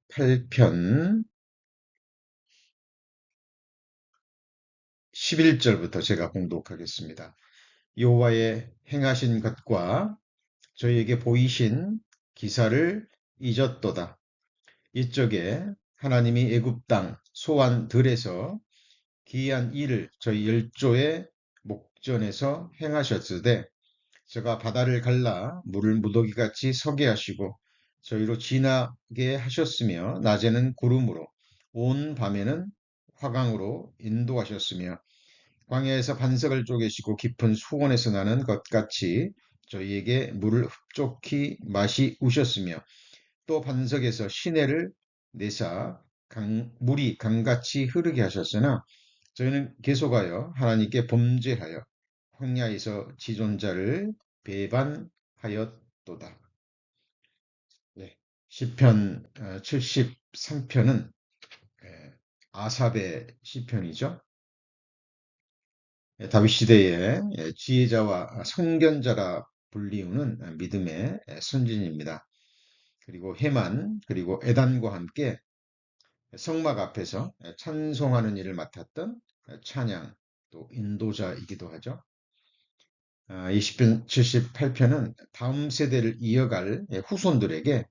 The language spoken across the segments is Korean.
78편 11절부터 제가 봉독하겠습니다. 여호와의 행하신 것과 저희에게 보이신 기사를 잊었도다. 이쪽에 하나님이 애굽 땅 소안 들에서 기이한 일을 저희 열조의 목전에서 행하셨으되 저가 바다를 갈라 물을 무더기같이 서게 하시고 저희로 지나게 하셨으며 낮에는 구름으로 온 밤에는 화강으로 인도하셨으며 광야에서 반석을 쪼개시고 깊은 수온에서 나는 것 같이 저희에게 물을 흡족히 마시우셨으며 또 반석에서 시내를 내사 물이 강같이 흐르게 하셨으나 저희는 계속하여 하나님께 범죄하여 황야에서 지존자를 배반하였도다. 네, 시편 73편은 아삽의 시편이죠. 다윗 시대의 지혜자와 성견자라 불리우는 믿음의 선진입니다. 그리고 헤만 그리고 에단과 함께 성막 앞에서 찬송하는 일을 맡았던 찬양 또 인도자이기도 하죠. 이 시편 78편은 다음 세대를 이어갈 후손들에게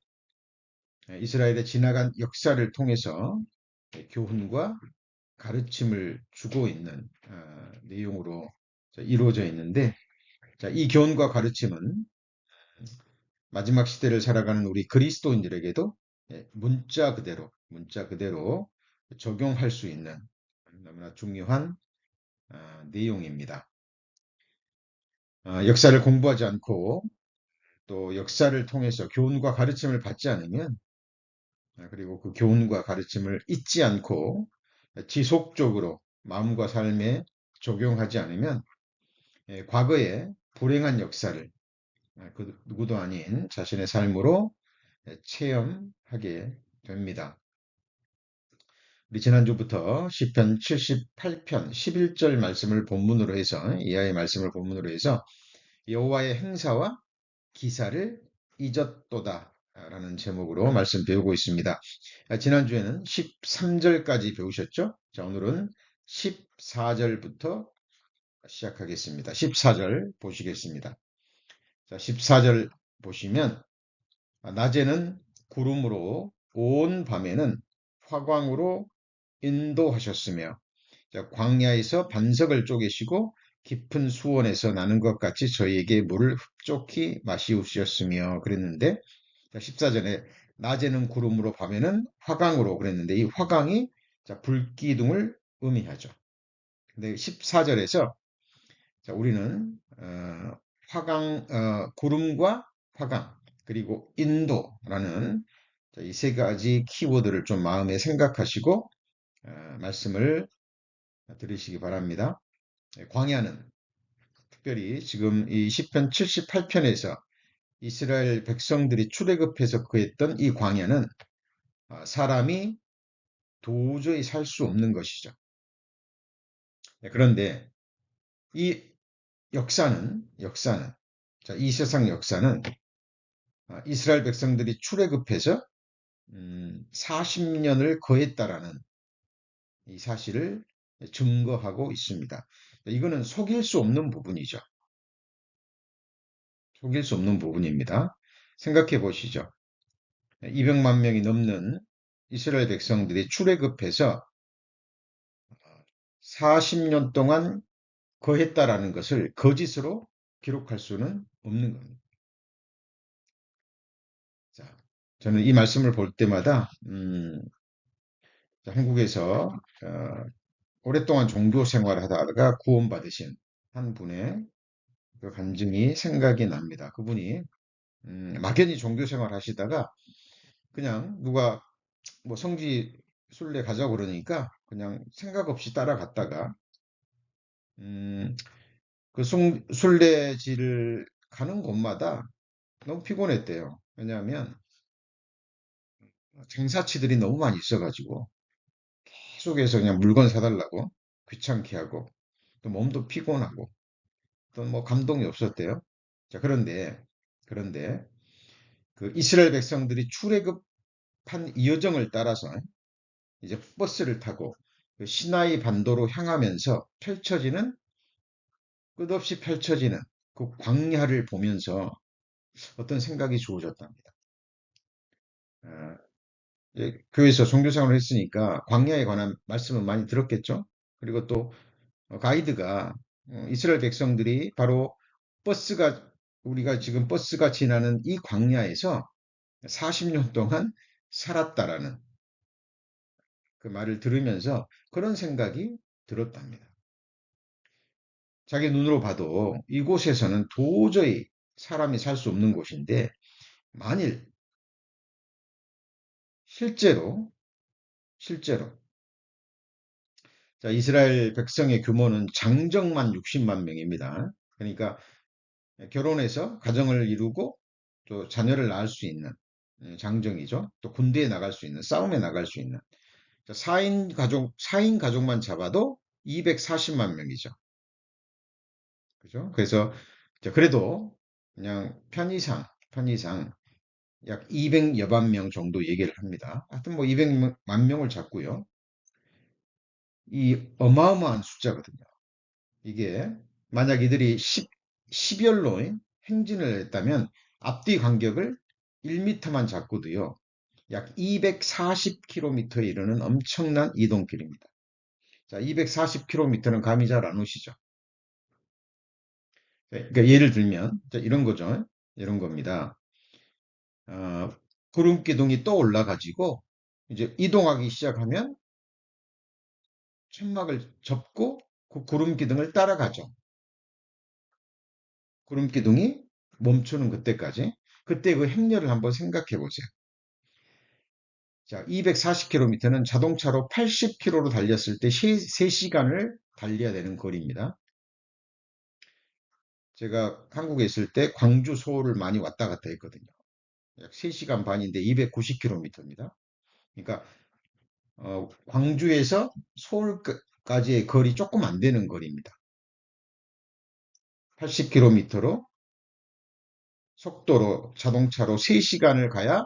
이스라엘의 지나간 역사를 통해서 교훈과 가르침을 주고 있는 내용으로 이루어져 있는데, 이 교훈과 가르침은 마지막 시대를 살아가는 우리 그리스도인들에게도 문자 그대로 적용할 수 있는 너무나 중요한 내용입니다. 역사를 공부하지 않고 또 역사를 통해서 교훈과 가르침을 받지 않으면, 그리고 그 교훈과 가르침을 잊지 않고 지속적으로 마음과 삶에 적용하지 않으면 과거의 불행한 역사를 그 누구도 아닌 자신의 삶으로 체험하게 됩니다. 우리 지난주부터 시편 78편 11절 말씀을 본문으로 해서, 이하의 말씀을 본문으로 해서 여호와의 행사와 기사를 잊었도다 라는 제목으로 말씀 배우고 있습니다. 지난주에는 13절까지 배우셨죠? 자, 오늘은 14절부터 시작하겠습니다. 14절 보시겠습니다. 자, 14절 보시면 낮에는 구름으로 온 밤에는 화광으로 인도하셨으며 광야에서 반석을 쪼개시고 깊은 수원에서 나는 것 같이 저희에게 물을 흡족히 마시우셨으며 그랬는데, 14절에 낮에는 구름으로 밤에는 화광으로 그랬는데, 이 화광이 불기둥을 의미하죠. 근데 14절에서 우리는 구름과 화광 그리고 인도라는 이 세 가지 키워드를 좀 마음에 생각하시고 말씀을 들으시기 바랍니다. 광야는 특별히 지금 이 시편 78편에서 이스라엘 백성들이 출애굽해서 거했던 이 광야는 사람이 도저히 살 수 없는 것이죠. 그런데 이 역사는 이 세상 역사는 이스라엘 백성들이 출애굽해서 40년을 거했다라는 이 사실을 증거하고 있습니다. 이거는 속일 수 없는 부분이죠. 속일 수 없는 부분입니다. 생각해 보시죠. 200만 명이 넘는 이스라엘 백성들이 출애굽해서 40년 동안 거했다라는 것을 거짓으로 기록할 수는 없는 겁니다. 자, 저는 이 말씀을 볼 때마다 한국에서 오랫동안 종교 생활을 하다가 구원받으신 한 분의 그 간증이 생각이 납니다. 그분이 막연히 종교 생활 하시다가 그냥 누가 뭐 성지 순례 가자고 그러니까 그냥 생각 없이 따라갔다가 그 순례지를 가는 곳마다 너무 피곤했대요. 왜냐하면 장사치들이 너무 많이 있어가지고 계속해서 그냥 물건 사달라고 귀찮게 하고 또 몸도 피곤하고 또 뭐 감동이 없었대요. 자, 그런데 그 이스라엘 백성들이 판 이어정을 따라서 이제 버스를 타고 그 시나이 반도로 향하면서 끝없이 펼쳐지는 그 광야를 보면서 어떤 생각이 주어졌답니다. 아, 교회에서 종교생활을 했으니까 광야에 관한 말씀은 많이 들었겠죠. 그리고 또 가이드가 이스라엘 백성들이 바로 버스가 우리가 지금 버스가 지나는 이 광야에서 40년 동안 살았다라는 그 말을 들으면서 그런 생각이 들었답니다. 자기 눈으로 봐도 이곳에서는 도저히 사람이 살 수 없는 곳인데 만일 실제로 자, 이스라엘 백성의 규모는 장정만 60만 명입니다. 그러니까 결혼해서 가정을 이루고 또 자녀를 낳을 수 있는 장정이죠. 또 군대에 나갈 수 있는, 싸움에 나갈 수 있는 4인 가족만 잡아도 240만 명이죠. 그죠? 그래서 그래도 그냥 편의상 약 200여만 명 정도 얘기를 합니다. 하여튼 뭐 200만 명을 잡고요. 이 어마어마한 숫자거든요. 이게 만약 이들이 10열로 행진을 했다면 앞뒤 간격을 1m만 잡고도요. 약 240km에 이르는 엄청난 이동길입니다. 자, 240km는 감이 잘 안 오시죠? 그러니까 예를 들면 이런 거죠. 이런 겁니다. 어, 구름 기둥이 떠올라 가지고 이제 이동하기 시작하면 천막을 접고 그 구름 기둥을 따라가죠. 구름 기둥이 멈추는 그때까지. 그때 그 행렬을 한번 생각해 보세요. 자, 240km는 자동차로 80km로 달렸을 때 3시간을 달려야 되는 거리입니다. 제가 한국에 있을 때 광주, 서울을 많이 왔다 갔다 했거든요. 약 3시간 반인데 290km입니다. 그러니까 광주에서 서울까지의 거리 조금 안 되는 거리입니다. 80km로 속도로 자동차로 3시간을 가야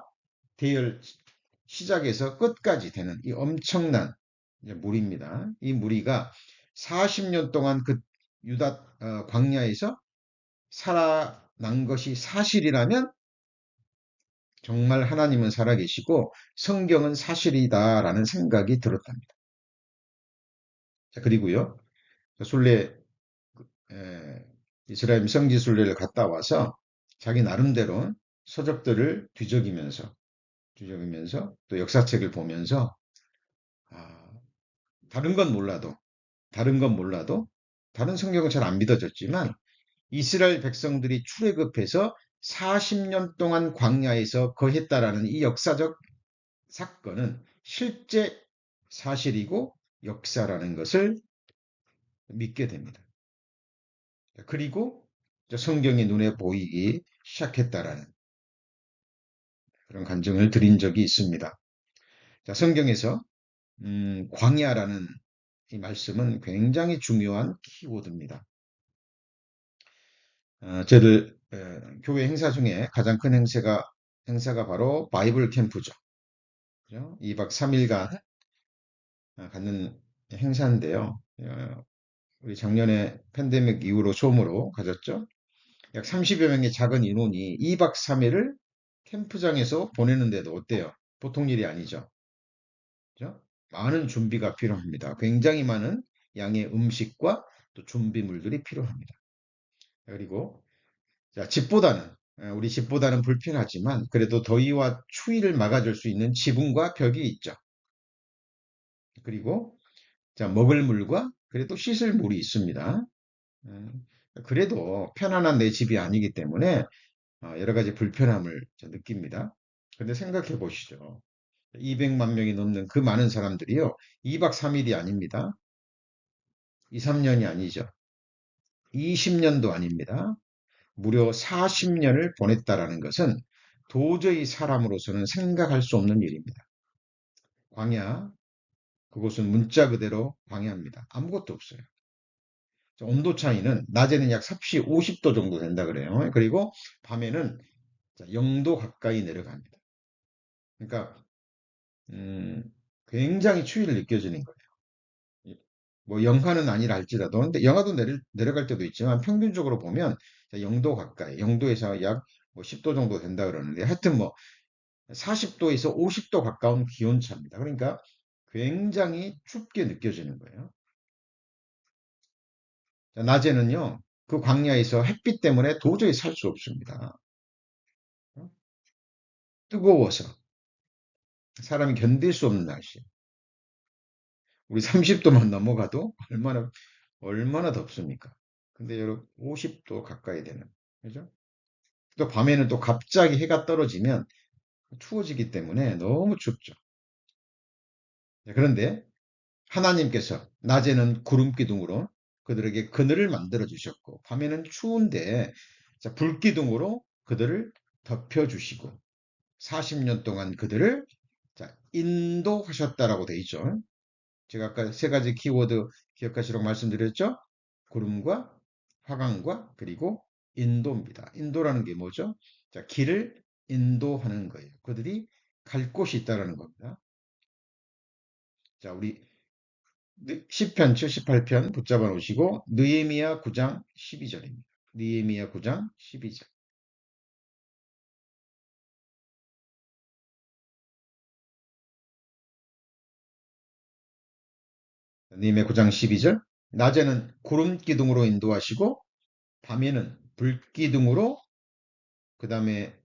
대열 시작에서 끝까지 되는 이 엄청난 무리입니다. 이 무리가 40년 동안 그 유다 광야에서 살아난 것이 사실이라면 정말 하나님은 살아계시고 성경은 사실이다라는 생각이 들었답니다. 자, 그리고요. 순례 이스라엘 성지 순례를 갔다 와서 자기 나름대로 서적들을 뒤적이면서 또 역사책을 보면서 아, 다른 건 몰라도 다른 건 몰라도 다른 성경은 잘 안 믿어졌지만 이스라엘 백성들이 출애굽해서 40년 동안 광야에서 거했다라는 이 역사적 사건은 실제 사실이고 역사라는 것을 믿게 됩니다. 그리고 성경이 눈에 보이기 시작했다라는 그런 간증을 드린 적이 있습니다. 자, 성경에서 광야라는 이 말씀은 굉장히 중요한 키워드입니다. 저들 교회 행사 중에 가장 큰 행사가 바로 바이블 캠프죠. 그죠? 2박 3일간 갖는 행사인데요. 우리 작년에 팬데믹 이후로 처음으로 가졌죠. 약 30여 명의 작은 인원이 2박 3일을 캠프장에서 보내는데도 어때요? 보통 일이 아니죠. 그죠? 많은 준비가 필요합니다. 굉장히 많은 양의 음식과 또 준비물들이 필요합니다. 그리고 자, 우리 집보다는 불편하지만 그래도 더위와 추위를 막아줄 수 있는 지붕과 벽이 있죠. 그리고 자, 먹을 물과 그래도 씻을 물이 있습니다. 그래도 편안한 내 집이 아니기 때문에 여러 가지 불편함을 느낍니다. 근데 생각해 보시죠. 200만 명이 넘는 그 많은 사람들이요. 2박 3일이 아닙니다. 2, 3년이 아니죠. 20년도 아닙니다. 무려 40년을 보냈다라는 것은 도저히 사람으로서는 생각할 수 없는 일입니다. 광야, 그곳은 문자 그대로 광야입니다. 아무것도 없어요. 온도 차이는 낮에는 약 섭씨 50도 정도 된다 그래요. 그리고 밤에는 0도 가까이 내려갑니다. 그러니까 음, 굉장히 추위를 느껴지는 거예요. 뭐 영하는 아니라 할지라도 근데 영하도 내려갈 때도 있지만 평균적으로 보면 0도 가까이 0도에서 약 뭐 10도 정도 된다 그러는데 하여튼 뭐 40도에서 50도 가까운 기온차입니다. 그러니까 굉장히 춥게 느껴지는 거예요. 자, 낮에는요 그 광야에서 햇빛 때문에 도저히 살 수 없습니다. 어? 뜨거워서 사람이 견딜 수 없는 날씨. 우리 30도만 넘어가도 얼마나 덥습니까? 근데 여러분 50도 가까이 되는 그죠? 또 밤에는 또 갑자기 해가 떨어지면 추워지기 때문에 너무 춥죠. 네, 그런데 하나님께서 낮에는 구름 기둥으로 그들에게 그늘을 만들어 주셨고 밤에는 추운데 자, 불 기둥으로 그들을 덮여 주시고 40년 동안 그들을 자, 인도하셨다라고 돼 있죠. 제가 아까 세 가지 키워드 기억하시라고 말씀드렸죠. 구름과 화강과 그리고 인도입니다. 인도라는 게 뭐죠? 자, 길을 인도하는 거예요. 그들이 갈 곳이 있다라는 겁니다. 자, 우리 시편 78편 붙잡아 놓으시고 느헤미야 9장 12절입니다. 느헤미야 9장 12절. 느헤미야 9장 12절. 낮에는 구름 기둥으로 인도하시고 밤에는 불 기둥으로 그다음에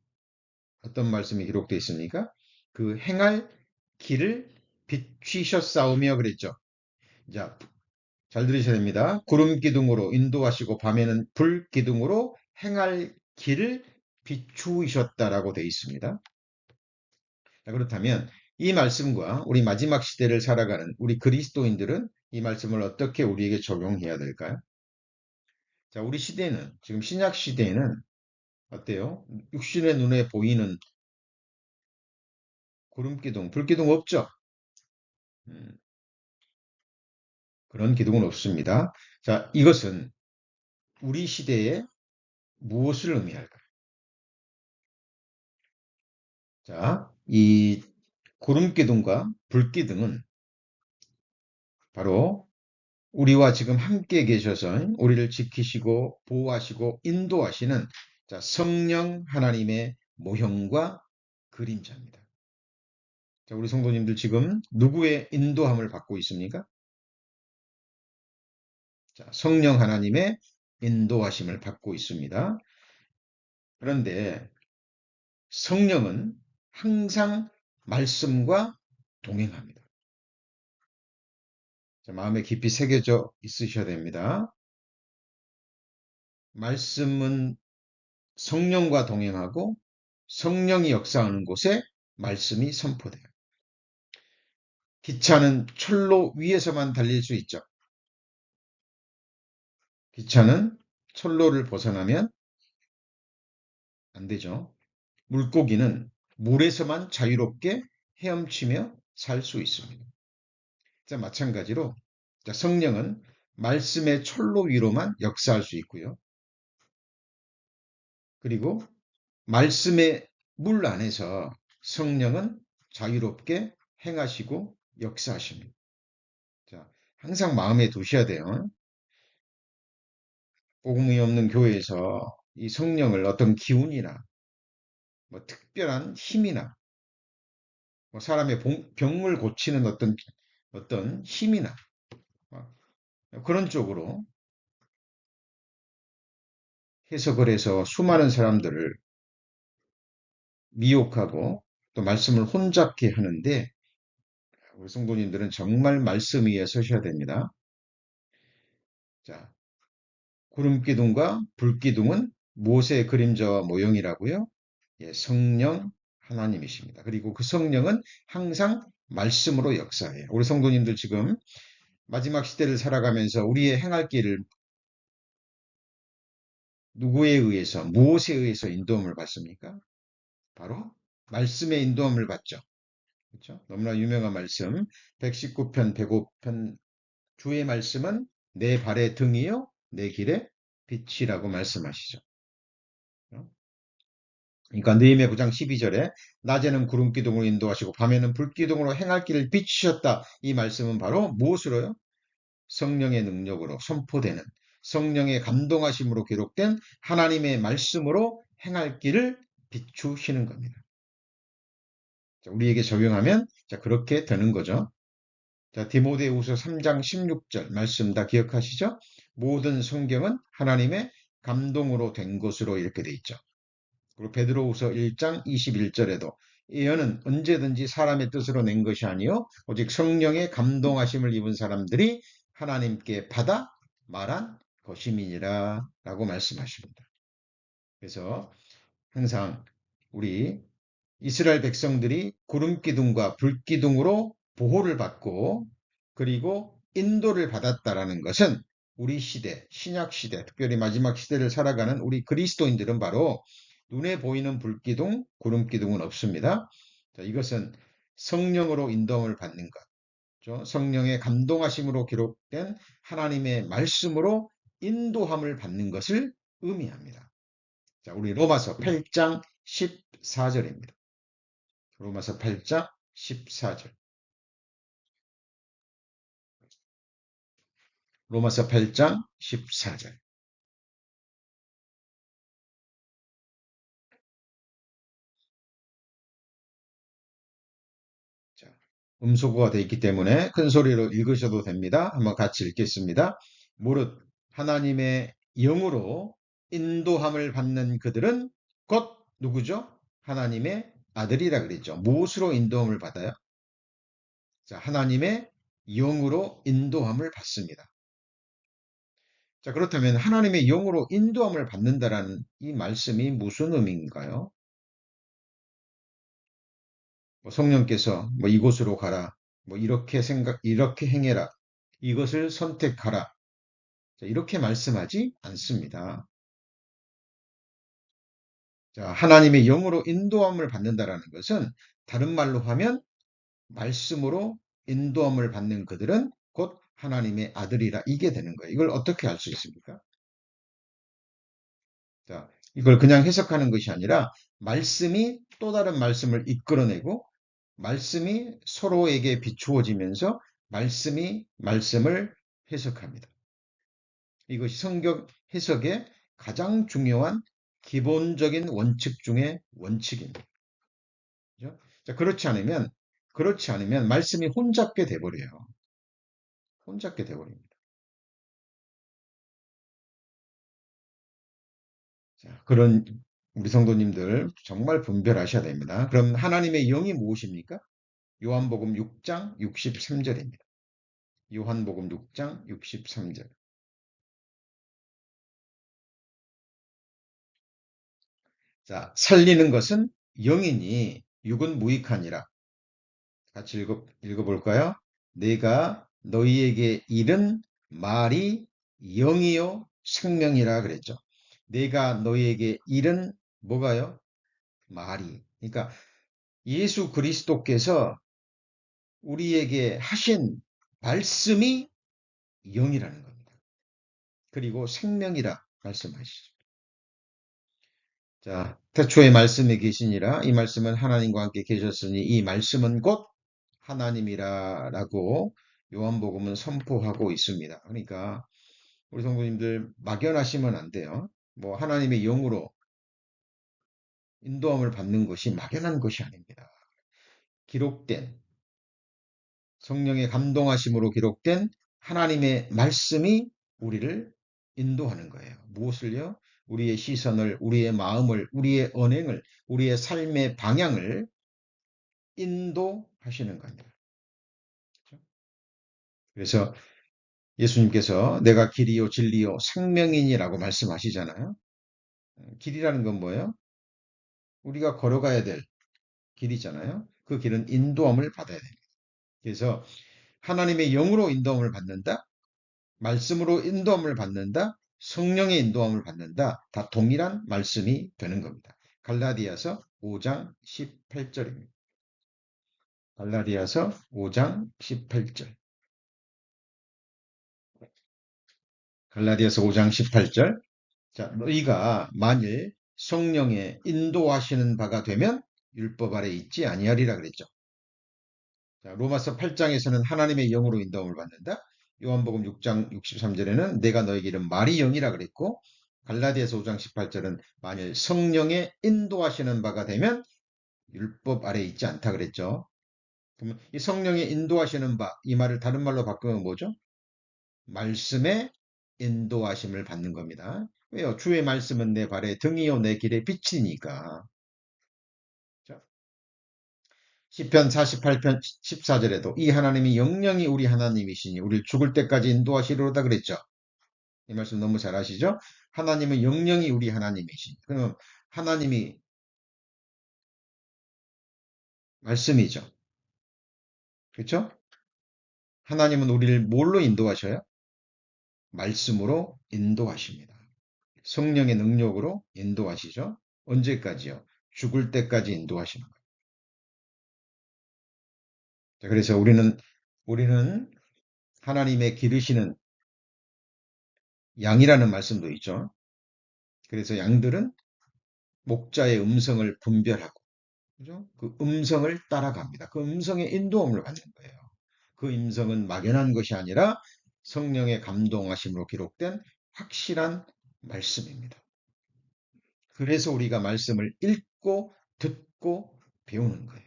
어떤 말씀이 기록되어 있습니까? 그 행할 길을 비추셨사오며 그랬죠. 자, 잘 들으셔야 됩니다. 구름 기둥으로 인도하시고 밤에는 불 기둥으로 행할 길을 비추셨다라고 되어 있습니다. 자, 그렇다면 이 말씀과 우리 마지막 시대를 살아가는 우리 그리스도인들은 이 말씀을 어떻게 우리에게 적용해야 될까요? 자, 우리 시대는 지금 신약 시대에는 어때요? 육신의 눈에 보이는 구름 기둥, 불 기둥 없죠? 음, 그런 기둥은 없습니다. 자, 이것은 우리 시대에 무엇을 의미할까요? 자, 이 구름 기둥과 불 기둥은 바로 우리와 지금 함께 계셔서 우리를 지키시고 보호하시고 인도하시는 자, 성령 하나님의 모형과 그림자입니다. 자, 우리 성도님들 지금 누구의 인도함을 받고 있습니까? 자, 성령 하나님의 인도하심을 받고 있습니다. 그런데 성령은 항상 말씀과 동행합니다. 자, 마음에 깊이 새겨져 있으셔야 됩니다. 말씀은 성령과 동행하고 성령이 역사하는 곳에 말씀이 선포돼요. 기차는 철로 위에서만 달릴 수 있죠. 기차는 철로를 벗어나면 안 되죠. 물고기는 물에서만 자유롭게 헤엄치며 살 수 있습니다. 자, 마찬가지로 자, 성령은 말씀의 철로 위로만 역사할 수 있고요. 그리고 말씀의 물 안에서 성령은 자유롭게 행하시고 역사하십니다. 자, 항상 마음에 두셔야 돼요. 복음이 없는 교회에서 이 성령을 어떤 기운이나 뭐 특별한 힘이나 뭐 사람의 병을 고치는 어떤 힘이나 그런 쪽으로 해석을 해서 수많은 사람들을 미혹하고 또 말씀을 혼잡게 하는데 우리 성도님들은 정말 말씀 위에 서셔야 됩니다. 자, 구름 기둥과 불 기둥은 모세의 그림자와 모형이라고요. 예, 성령 하나님이십니다. 그리고 그 성령은 항상 말씀으로 역사해요. 우리 성도님들 지금 마지막 시대를 살아가면서 우리의 행할 길을 누구에 의해서, 무엇에 의해서 인도함을 받습니까? 바로 말씀의 인도함을 받죠. 그렇죠? 너무나 유명한 말씀, 119편, 105편 주의 말씀은 내 발의 등이요, 내 길의 빛이라고 말씀하시죠. 그러니까 느헤미야 9장 12절에 낮에는 구름 기둥으로 인도하시고 밤에는 불 기둥으로 행할 길을 비추셨다. 이 말씀은 바로 무엇으로요? 성령의 능력으로 선포되는, 성령의 감동하심으로 기록된 하나님의 말씀으로 행할 길을 비추시는 겁니다. 자, 우리에게 적용하면 자, 그렇게 되는 거죠. 자, 디모데후서 3장 16절 말씀 다 기억하시죠? 모든 성경은 하나님의 감동으로 된 것으로 이렇게 돼 있죠. 그리고 베드로후서 1장 21절에도 예언은 언제든지 사람의 뜻으로 낸 것이 아니요 오직 성령의 감동하심을 입은 사람들이 하나님께 받아 말한 것임이니라 라고 말씀하십니다. 그래서 항상 우리 이스라엘 백성들이 구름 기둥과 불 기둥으로 보호를 받고 그리고 인도를 받았다라는 것은 우리 시대, 신약 시대, 특별히 마지막 시대를 살아가는 우리 그리스도인들은 바로 눈에 보이는 불 기둥, 구름 기둥은 없습니다. 자, 이것은 성령으로 인도함을 받는 것, 성령의 감동하심으로 기록된 하나님의 말씀으로 인도함을 받는 것을 의미합니다. 자, 우리 로마서 8장 14절입니다. 로마서 8장 14절. 로마서 8장 14절. 자, 음소거가 되어 있기 때문에 큰 소리로 읽으셔도 됩니다. 한번 같이 읽겠습니다. 무릇 하나님의 영으로 인도함을 받는 그들은 곧 누구죠? 하나님의 아들이라 그랬죠. 무엇으로 인도함을 받아요? 자, 하나님의 영으로 인도함을 받습니다. 자, 그렇다면 하나님의 영으로 인도함을 받는다라는 이 말씀이 무슨 의미인가요? 뭐 성령께서 뭐 이곳으로 가라, 뭐 이렇게 행해라, 이것을 선택하라. 자, 이렇게 말씀하지 않습니다. 자, 하나님의 영으로 인도함을 받는다라는 것은 다른 말로 하면 말씀으로 인도함을 받는 그들은 곧 하나님의 아들이라 이게 되는 거예요. 이걸 어떻게 알 수 있습니까? 자, 이걸 그냥 해석하는 것이 아니라 말씀이 또 다른 말씀을 이끌어내고 말씀이 서로에게 비추어지면서 말씀이 말씀을 해석합니다. 이것이 성경 해석의 가장 중요한 기본적인 원칙 중의 원칙입니다. 그죠? 자, 그렇지 않으면 말씀이 혼잡게 돼버려요. 혼잡게 돼버립니다. 자, 그런 우리 성도님들 정말 분별하셔야 됩니다. 그럼 하나님의 영이 무엇입니까? 요한복음 6장 63절입니다. 요한복음 6장 63절. 자, 살리는 것은 영이니 육은 무익하니라. 같이 읽어볼까요? 내가 너희에게 이른 말이 영이요 생명이라 그랬죠. 내가 너희에게 이른 뭐가요? 말이. 그러니까 예수 그리스도께서 우리에게 하신 말씀이 영이라는 겁니다. 그리고 생명이라 말씀하시죠. 자, 태초에 말씀이 계시니라 이 말씀은 하나님과 함께 계셨으니 이 말씀은 곧 하나님이라라고 요한복음은 선포하고 있습니다. 그러니까 우리 성도님들 막연하시면 안 돼요. 뭐 하나님의 영으로 인도함을 받는 것이 막연한 것이 아닙니다. 기록된 성령의 감동하심으로 기록된 하나님의 말씀이 우리를 인도하는 거예요. 무엇을요? 우리의 시선을, 우리의 마음을, 우리의 언행을, 우리의 삶의 방향을 인도하시는 겁니다. 그렇죠? 그래서 예수님께서 내가 길이요 진리요 생명이니라고 말씀하시잖아요. 길이라는 건 뭐예요? 우리가 걸어가야 될 길이잖아요. 그 길은 인도함을 받아야 됩니다. 그래서 하나님의 영으로 인도함을 받는다, 말씀으로 인도함을 받는다, 성령의 인도함을 받는다, 다 동일한 말씀이 되는 겁니다. 갈라디아서 5장 18절입니다. 갈라디아서 5장 18절. 갈라디아서 5장 18절. 자, 너희가 만일 성령의 인도하시는 바가 되면 율법 아래 있지 아니하리라 그랬죠. 자, 로마서 8장에서는 하나님의 영으로 인도함을 받는다. 요한복음 6장 63절에는 내가 너에게 이른 말이 영이라 그랬고, 갈라디아서 5장 18절은 만일 성령의 인도하시는 바가 되면 율법 아래 있지 않다 그랬죠. 그러면 이 성령의 인도하시는 바, 이 말을 다른 말로 바꾸면 뭐죠? 말씀의 인도하심을 받는 겁니다. 왜요? 주의 말씀은 내 발에 등이요 내 길에 빛이니까. 시편 48편 14절에도 이 하나님이 영영이 우리 하나님이시니 우리를 죽을 때까지 인도하시리로다 그랬죠. 이 말씀 너무 잘 아시죠? 하나님은 영영이 우리 하나님이시니. 그러면 하나님이 말씀이죠. 그렇죠? 하나님은 우리를 뭘로 인도하셔요? 말씀으로 인도하십니다. 성령의 능력으로 인도하시죠. 언제까지요? 죽을 때까지 인도하시는 거예요. 그래서 우리는 하나님의 기르시는 양이라는 말씀도 있죠. 그래서 양들은 목자의 음성을 분별하고, 그죠? 그 음성을 따라갑니다. 그 음성의 인도함을 받는 거예요. 그 음성은 막연한 것이 아니라 성령의 감동하심으로 기록된 확실한 말씀입니다. 그래서 우리가 말씀을 읽고 듣고 배우는 거예요.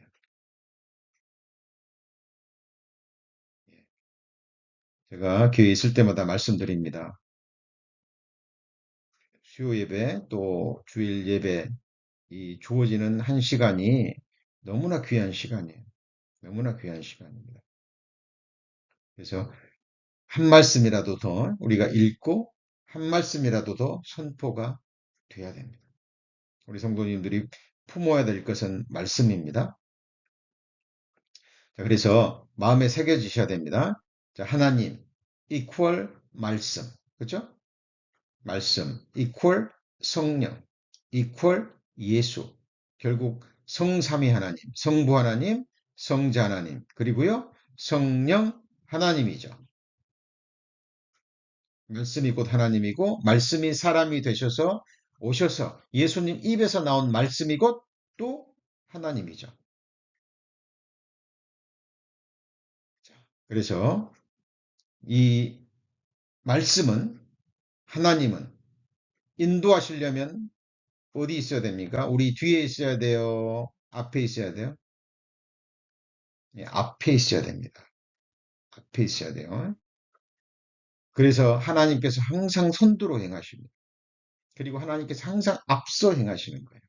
제가 교회에 있을 때마다 말씀드립니다. 수요 예배 또 주일 예배 이 주어지는 한 시간이 너무나 귀한 시간이에요. 너무나 귀한 시간입니다. 그래서 한 말씀이라도 더 우리가 읽고 한 말씀이라도 더 선포가 돼야 됩니다. 우리 성도님들이 품어야 될 것은 말씀입니다. 자, 그래서 마음에 새겨지셔야 됩니다. 자, 하나님 equal 말씀, 그렇죠? 말씀 equal 성령 equal 예수. 결국 성삼위 하나님, 성부 하나님, 성자 하나님, 그리고요 성령 하나님이죠. 말씀이 곧 하나님이고 말씀이 사람이 되셔서 오셔서 예수님 입에서 나온 말씀이 곧 또 하나님이죠. 그래서 이 말씀은 하나님은 인도하시려면 어디 있어야 됩니까? 우리 뒤에 있어야 돼요? 앞에 있어야 돼요? 예, 앞에 있어야 됩니다. 앞에 있어야 돼요. 그래서 하나님께서 항상 선두로 행하십니다. 그리고 하나님께서 항상 앞서 행하시는 거예요.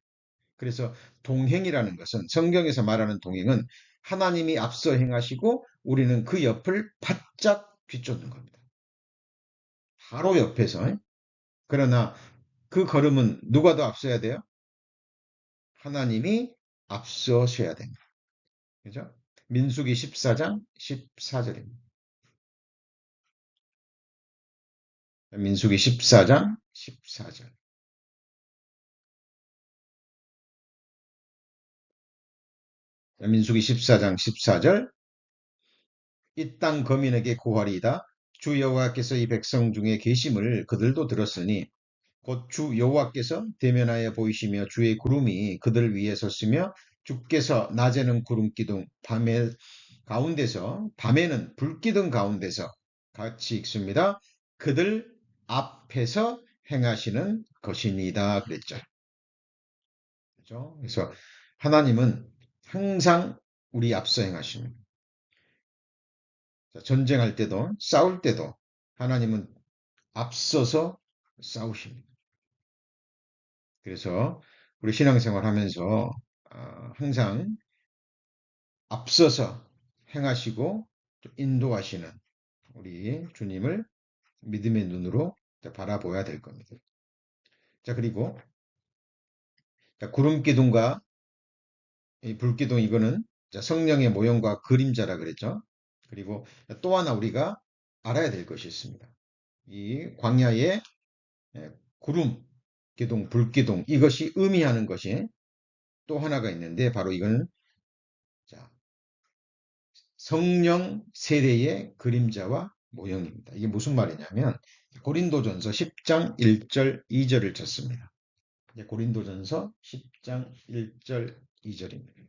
그래서 동행이라는 것은 성경에서 말하는 동행은 하나님이 앞서 행하시고 우리는 그 옆을 바짝 뒤쫓는 겁니다. 바로 옆에서. 그러나 그 걸음은 누가 더 앞서야 돼요? 하나님이 앞서셔야 됩니다. 그죠? 민수기 14장 14절입니다. 민수기 14장 14절. 민수기 14장 14절. 이 땅 거민에게 고하리이다. 주 여호와께서 이 백성 중에 계심을 그들도 들었으니 곧 주 여호와께서 대면하여 보이시며 주의 구름이 그들 위에 섰으며 주께서 낮에는 구름 기둥 밤에는 불 기둥 가운데서 같이 읽습니다. 그들 앞에서 행하시는 것이니다 그랬죠. 그렇죠? 그래서 하나님은 항상 우리 앞서 행하십니다. 전쟁할 때도 싸울 때도 하나님은 앞서서 싸우십니다. 그래서 우리 신앙생활 하면서 항상 앞서서 행하시고 인도하시는 우리 주님을 믿음의 눈으로 바라보아야 될 겁니다. 자, 그리고 구름 기둥과 불 기둥 이거는 성령의 모형과 그림자라 그랬죠. 그리고 또 하나 우리가 알아야 될 것이 있습니다. 이 광야의 구름 기둥, 불 기둥 이것이 의미하는 것이 또 하나가 있는데 바로 이거는 성령 세례의 그림자와 모형입니다. 이게 무슨 말이냐면 고린도전서 10장 1절 2절을 찾습니다. 이제 고린도전서 10장 1절 2절입니다.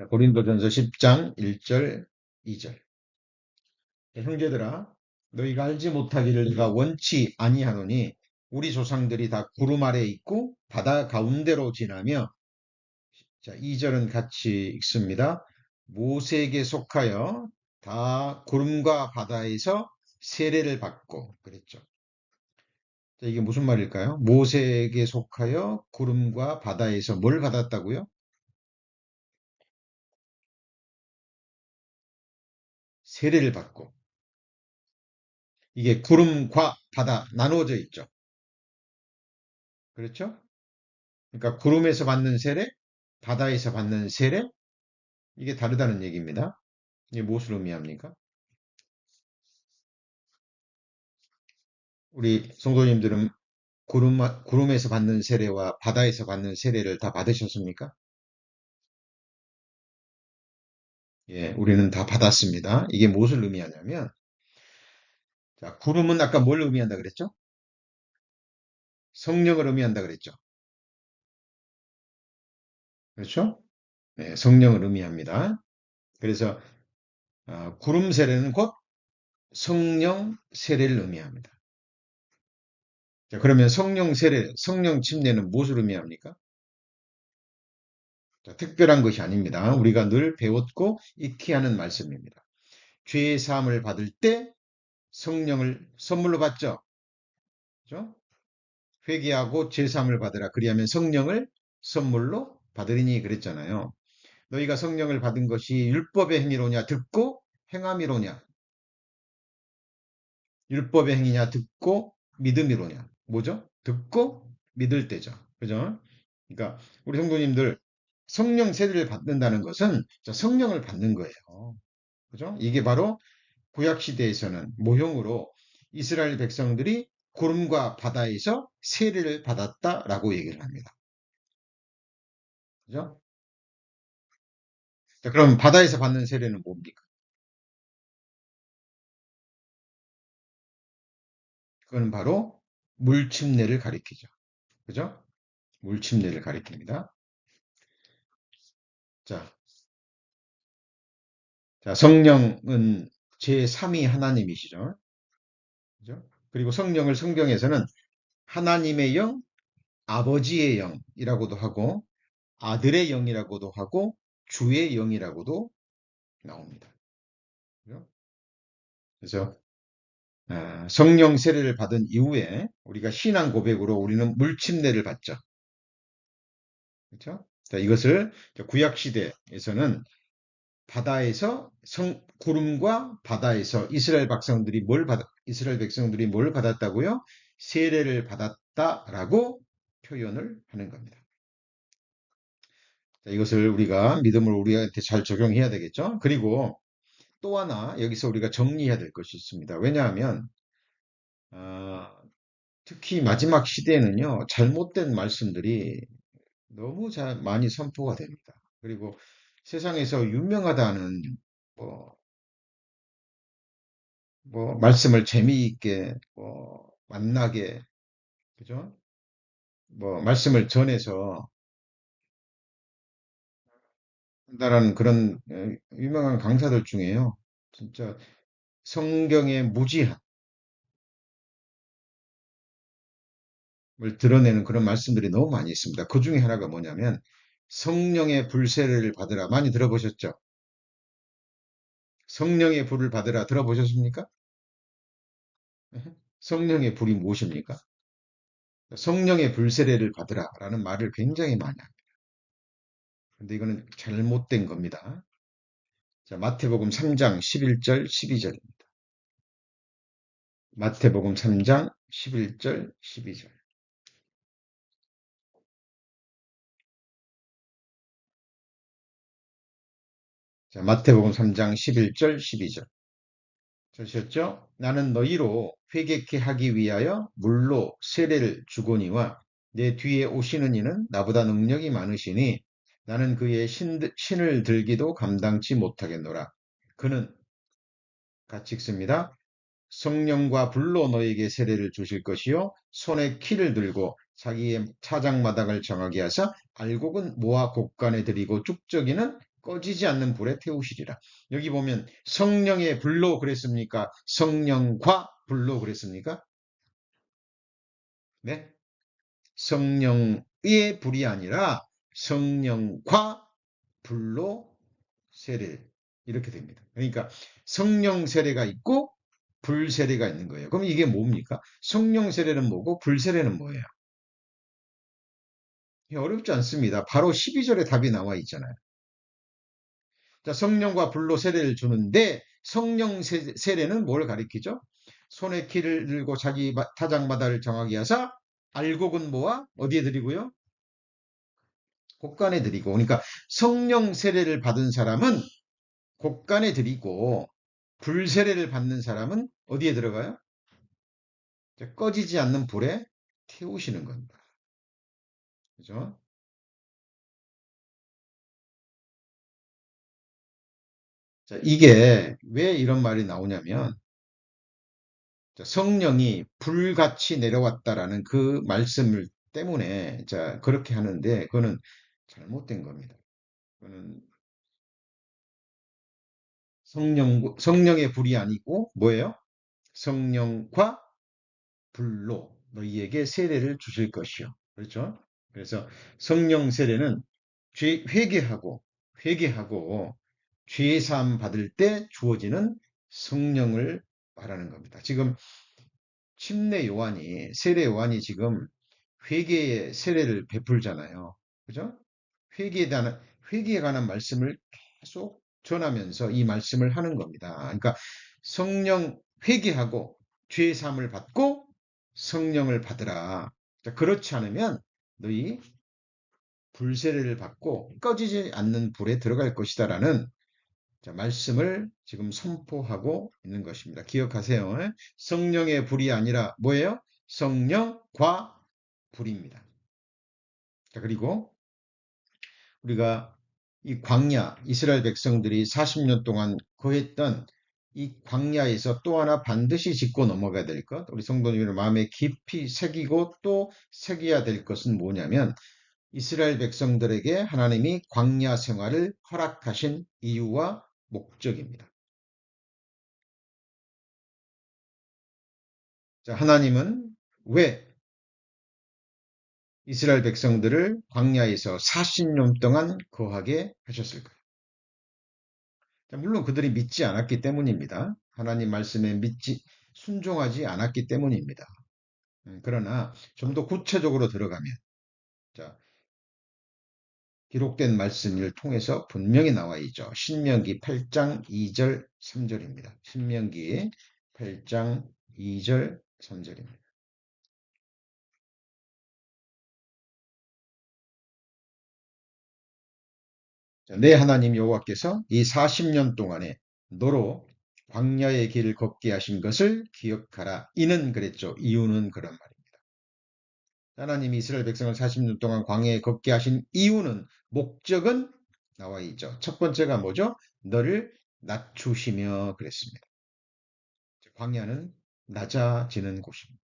고린도전서 10장 1절 2절. 형제들아 너희가 알지 못하기를 내가 원치 아니하노니 우리 조상들이 다 구름 아래 있고 바다 가운데로 지나며 자, 2절은 같이 읽습니다. 모세에게 속하여 다 구름과 바다에서 세례를 받고 그랬죠. 자, 이게 무슨 말일까요? 모세에게 속하여 구름과 바다에서 뭘 받았다고요? 세례를 받고. 이게 구름과 바다 나누어져 있죠. 그렇죠? 그러니까 구름에서 받는 세례, 바다에서 받는 세례, 이게 다르다는 얘기입니다. 이게 무엇을 의미합니까? 우리 성도님들은 구름에서 받는 세례와 바다에서 받는 세례를 다 받으셨습니까? 예, 우리는 다 받았습니다. 이게 무엇을 의미하냐면, 자, 구름은 아까 뭘 의미한다 그랬죠? 성령을 의미한다 그랬죠? 그렇죠? 네, 성령을 의미합니다. 그래서 구름 세례는 곧 성령 세례를 의미합니다. 자, 그러면 성령 세례, 성령 침례는 무엇을 의미합니까? 자, 특별한 것이 아닙니다. 우리가 늘 배웠고 익히 하는 말씀입니다. 죄의 사함을 받을 때 성령을 선물로 받죠. 그죠? 회개하고 죄 사함을 받으라. 그리하면 성령을 선물로 받으리니 그랬잖아요. 너희가 성령을 받은 것이 율법의 행위로냐 듣고 행함이로냐. 율법의 행위냐 듣고 믿음이로냐. 뭐죠? 듣고 믿을 때죠. 그죠? 그러니까 우리 성도님들 성령 세례를 받는다는 것은 성령을 받는 거예요. 그죠? 이게 바로 구약 시대에서는 모형으로 이스라엘 백성들이 구름과 바다에서 세례를 받았다라고 얘기를 합니다. 그죠? 자, 그럼 바다에서 받는 세례는 뭡니까? 그거는 바로 물침례를 가리키죠. 그죠? 물침례를 가리킵니다. 자, 자, 성령은 제3위 하나님이시죠. 그죠? 그리고 성령을 성경에서는 하나님의 영, 아버지의 영이라고도 하고 아들의 영이라고도 하고 주의 영이라고도 나옵니다. 그죠? 그래서 성령 세례를 받은 이후에 우리가 신앙 고백으로 우리는 물침례를 받죠. 그렇죠? 자, 이것을 구약 시대에서는 바다에서 구름과 바다에서 이스라엘 백성들이 뭘 받았다고요? 세례를 받았다라고 표현을 하는 겁니다. 자, 이것을 우리가 믿음을 우리한테 잘 적용해야 되겠죠? 그리고 또 하나 여기서 우리가 정리해야 될 것이 있습니다. 왜냐하면 어, 특히 마지막 시대에는요, 잘못된 말씀들이 너무 많이 선포가 됩니다. 그리고 세상에서 유명하다는 뭐, 말씀을 재미있게 만나게 그죠? 말씀을 전해서 한다라는 그런 유명한 강사들 중에요. 진짜 성경의 무지함을 드러내는 그런 말씀들이 너무 많이 있습니다. 그 중에 하나가 뭐냐면 성령의 불세례를 받으라. 많이 들어보셨죠? 성령의 불을 받으라. 들어보셨습니까? 성령의 불이 무엇입니까? 성령의 불세례를 받으라라는 말을 굉장히 많이 합니다. 근데 이거는 잘못된 겁니다. 자, 마태복음 3장 11절 12절입니다. 마태복음 3장 11절 12절. 자, 마태복음 3장 11절 12절. 들으셨죠? 나는 너희로 회개케 하기 위하여 물로 세례를 주거니와 내 뒤에 오시는 이는 나보다 능력이 많으시니 나는 그의 신을 들기도 감당치 못하겠노라. 그는 같이 읽습니다. 성령과 불로 너에게 세례를 주실 것이요 손에 키를 들고 자기의 차장마당을 정하게 하사 알곡은 모아 곡간에 들이고 쭉저기는 꺼지지 않는 불에 태우시리라. 여기 보면 성령의 불로 그랬습니까? 성령과 불로 그랬습니까? 네. 성령의 불이 아니라 성령과 불로 세례 이렇게 됩니다. 그러니까 성령 세례가 있고 불 세례가 있는 거예요. 그럼 이게 뭡니까? 성령 세례는 뭐고 불 세례는 뭐예요? 어렵지 않습니다. 바로 12절에 답이 나와 있잖아요. 자, 성령과 불로 세례를 주는데 성령 세례는 뭘 가리키죠? 손에 키를 들고 자기 타작마다를 정하게 하사 알곡은 모아 어디에 드리고요? 곳간에 드리고. 그러니까 성령 세례를 받은 사람은 곳간에 드리고 불 세례를 받는 사람은 어디에 들어가요? 꺼지지 않는 불에 태우시는 겁니다. 그죠? 자, 이게 왜 이런 말이 나오냐면 성령이 불같이 내려왔다라는 그 말씀을 때문에 자, 그렇게 하는데 그거는 잘못된 겁니다. 그거는 성령의 불이 아니고 뭐예요? 성령과 불로 너희에게 세례를 주실 것이요. 그렇죠? 그래서 성령 세례는 회개하고 죄 사함 받을 때 주어지는 성령을 말하는 겁니다. 지금 침례 요한이 세례 요한이 지금 회개의 세례를 베풀잖아요. 그죠? 회개에 관한 말씀을 계속 전하면서 이 말씀을 하는 겁니다. 그러니까 성령 회개하고 죄 사함을 받고 성령을 받으라. 자, 그렇지 않으면 너희 불세례를 받고 꺼지지 않는 불에 들어갈 것이다라는 자, 말씀을 지금 선포하고 있는 것입니다. 기억하세요. 성령의 불이 아니라 뭐예요? 성령과 불입니다. 자, 그리고 우리가 이 광야, 이스라엘 백성들이 40년 동안 거했던 이 광야에서 또 하나 반드시 짚고 넘어가야 될 것, 우리 성도님의 마음에 깊이 새기고 또 새겨야 될 것은 뭐냐면 이스라엘 백성들에게 하나님이 광야 생활을 허락하신 이유와 목적입니다. 자, 하나님은 왜 이스라엘 백성들을 광야에서 40년 동안 거하게 하셨을까요? 자, 물론 그들이 믿지 않았기 때문입니다. 하나님 말씀에 순종하지 않았기 때문입니다. 그러나 좀 더 구체적으로 들어가면, 자, 기록된 말씀을 통해서 분명히 나와 있죠. 신명기 8장 2절 3절입니다. 신명기 8장 2절 3절입니다. 내 하나님 여호와께서 이 40년 동안에 너로 광야의 길을 걷게 하신 것을 기억하라. 이는 그랬죠. 이유는 그런 말입니다. 하나님이 이스라엘 백성을 40년 동안 광야에 걷게 하신 이유는 목적은 나와 있죠. 첫 번째가 뭐죠? 너를 낮추시며 그랬습니다. 광야는 낮아지는 곳입니다.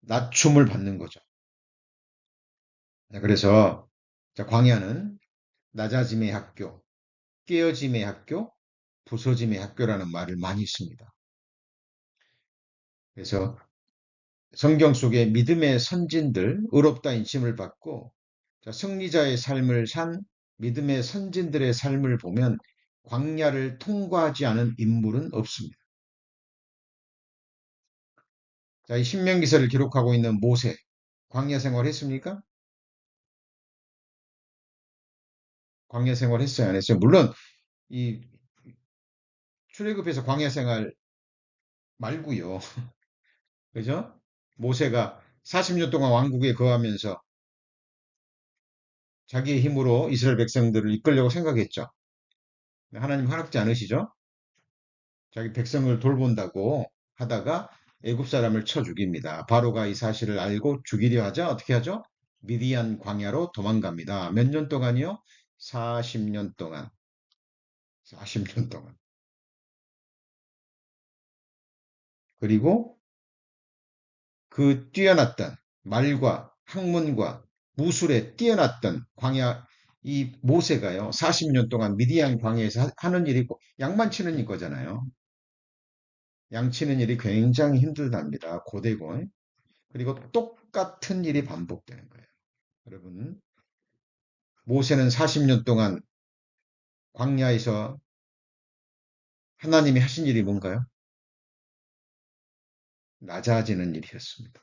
낮춤을 받는 거죠. 그래서 광야는 낮아짐의 학교, 깨어짐의 학교, 부서짐의 학교라는 말을 많이 씁니다. 그래서 성경 속에 믿음의 선진들, 의롭다 인심을 받고 승리자의 삶을 산 믿음의 선진들의 삶을 보면 광야를 통과하지 않은 인물은 없습니다. 자, 이 신명기서를 기록하고 있는 모세, 광야 생활 했습니까? 광야 생활 했어요, 안 했어요? 물론 이 출애굽에서 광야 생활 말고요. 그죠? 모세가 40년 동안 왕국에 거하면서 자기의 힘으로 이스라엘 백성들을 이끌려고 생각했죠. 하나님 허락지 않으시죠? 자기 백성을 돌본다고 하다가 애굽 사람을 쳐 죽입니다. 바로가 이 사실을 알고 죽이려 하자 어떻게 하죠? 미디안 광야로 도망갑니다. 몇 년 동안이요? 40년 동안. 40년 동안. 그리고 그 뛰어났던 말과 학문과 무술에 뛰어났던 광야 이 모세가요. 40년 동안 미디안 광야에서 하는 일이 양만 치는 거잖아요. 양 치는 일이 굉장히 힘들답니다. 고되고. 그리고 똑같은 일이 반복되는 거예요. 여러분, 모세는 40년 동안 광야에서 하나님이 하신 일이 뭔가요? 낮아지는 일이었습니다.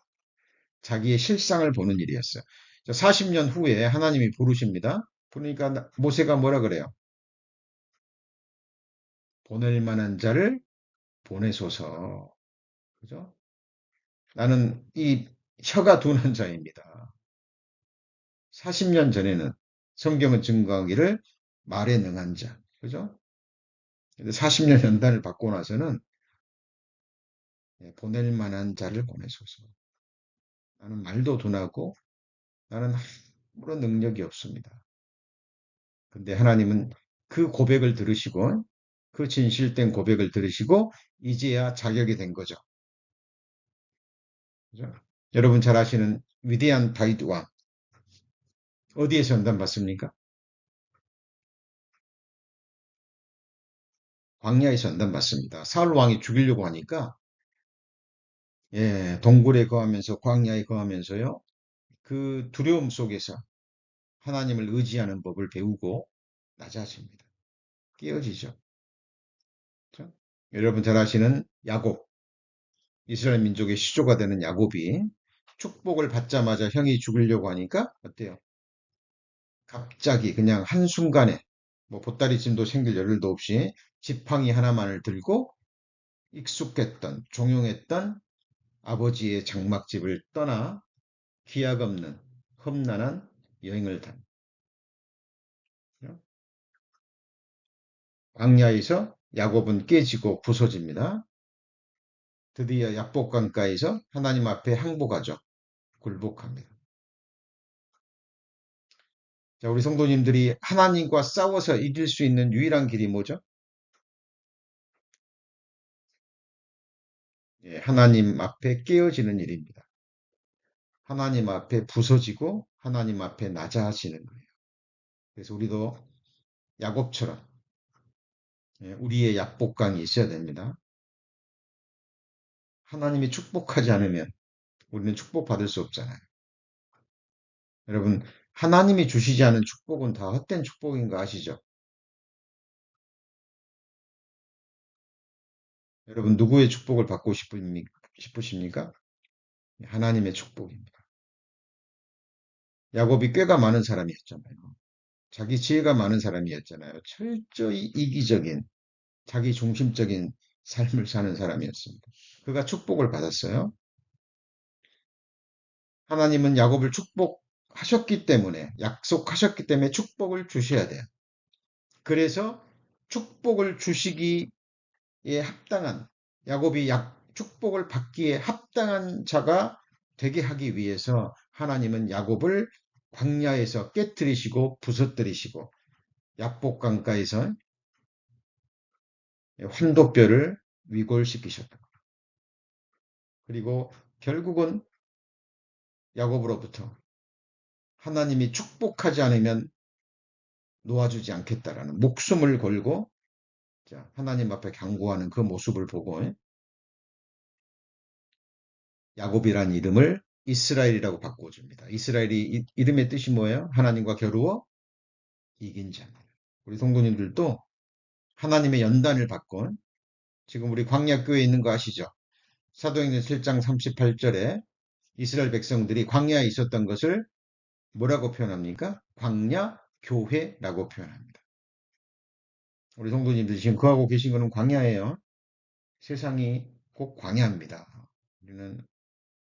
자기의 실상을 보는 일이었어요. 40년 후에 하나님이 부르십니다. 그러니까 모세가 뭐라 그래요? 보낼 만한 자를 보내소서. 그죠? 나는 이 혀가 둔한 자입니다. 40년 전에는 성경은 증거하기를 말에 능한 자. 그죠? 근데 40년 연단을 받고 나서는 보낼 만한 자를 보내소서. 나는 말도 둔하고 나는 아무런 능력이 없습니다. 근데 하나님은 그 고백을 들으시고 그 진실된 고백을 들으시고 이제야 자격이 된 거죠. 그죠? 여러분 잘 아시는 위대한 다윗 왕 어디에서 연단 받습니까? 광야에서 연단 받습니다. 사울 왕이 죽이려고 하니까 동굴에 거하면서 광야에 거하면서요. 그 두려움 속에서 하나님을 의지하는 법을 배우고 낮아집니다. 깨어지죠. 그렇죠? 여러분 잘 아시는 야곱, 이스라엘 민족의 시조가 되는 야곱이 축복을 받자마자 형이 죽으려고 하니까 어때요? 갑자기 그냥 한순간에 뭐 보따리짐도 생길 여를도 없이 지팡이 하나만을 들고 익숙했던 종용했던 아버지의 장막집을 떠나 기약 없는 험난한 여행을 단 광야에서 야곱은 깨지고 부서집니다. 드디어 약복강가에서 하나님 앞에 항복하죠. 굴복합니다. 자, 우리 성도님들이 하나님과 싸워서 이길 수 있는 유일한 길이 뭐죠? 하나님 앞에 깨어지는 일입니다. 하나님 앞에 부서지고 하나님 앞에 낮아지는 거예요. 그래서 우리도 야곱처럼 우리의 약복강이 있어야 됩니다. 하나님이 축복하지 않으면 우리는 축복받을 수 없잖아요. 여러분, 하나님이 주시지 않은 축복은 다 헛된 축복인 거 아시죠? 여러분, 누구의 축복을 받고 싶으십니까? 하나님의 축복입니다. 야곱이 꾀가 많은 사람이었잖아요. 자기 지혜가 많은 사람이었잖아요. 철저히 이기적인, 자기 중심적인 삶을 사는 사람이었습니다. 그가 축복을 받았어요. 하나님은 야곱을 축복하셨기 때문에, 약속하셨기 때문에 축복을 주셔야 돼요. 그래서 축복을 주시기에 합당한, 야곱이 축복을 받기에 합당한 자가 되게 하기 위해서 하나님은 야곱을 광야에서 깨뜨리시고 부서뜨리시고 약복강가에서 환도뼈를 위골시키셨다. 그리고 결국은 야곱으로부터 하나님이 축복하지 않으면 놓아주지 않겠다라는 목숨을 걸고 하나님 앞에 경고하는 그 모습을 보고 야곱이라는 이름을 이스라엘이라고 바꿔줍니다. 이스라엘이 이름의 뜻이 뭐예요? 하나님과 겨루어 이긴 자입니다. 우리 성도님들도 하나님의 연단을 받고 지금 우리 광야교회에 있는 거 아시죠? 사도행전 7장 38절에 이스라엘 백성들이 광야에 있었던 것을 뭐라고 표현합니까? 광야 교회라고 표현합니다. 우리 성도님들 지금 거하고 계신 것은 광야예요. 세상이 곧 광야입니다. 우리는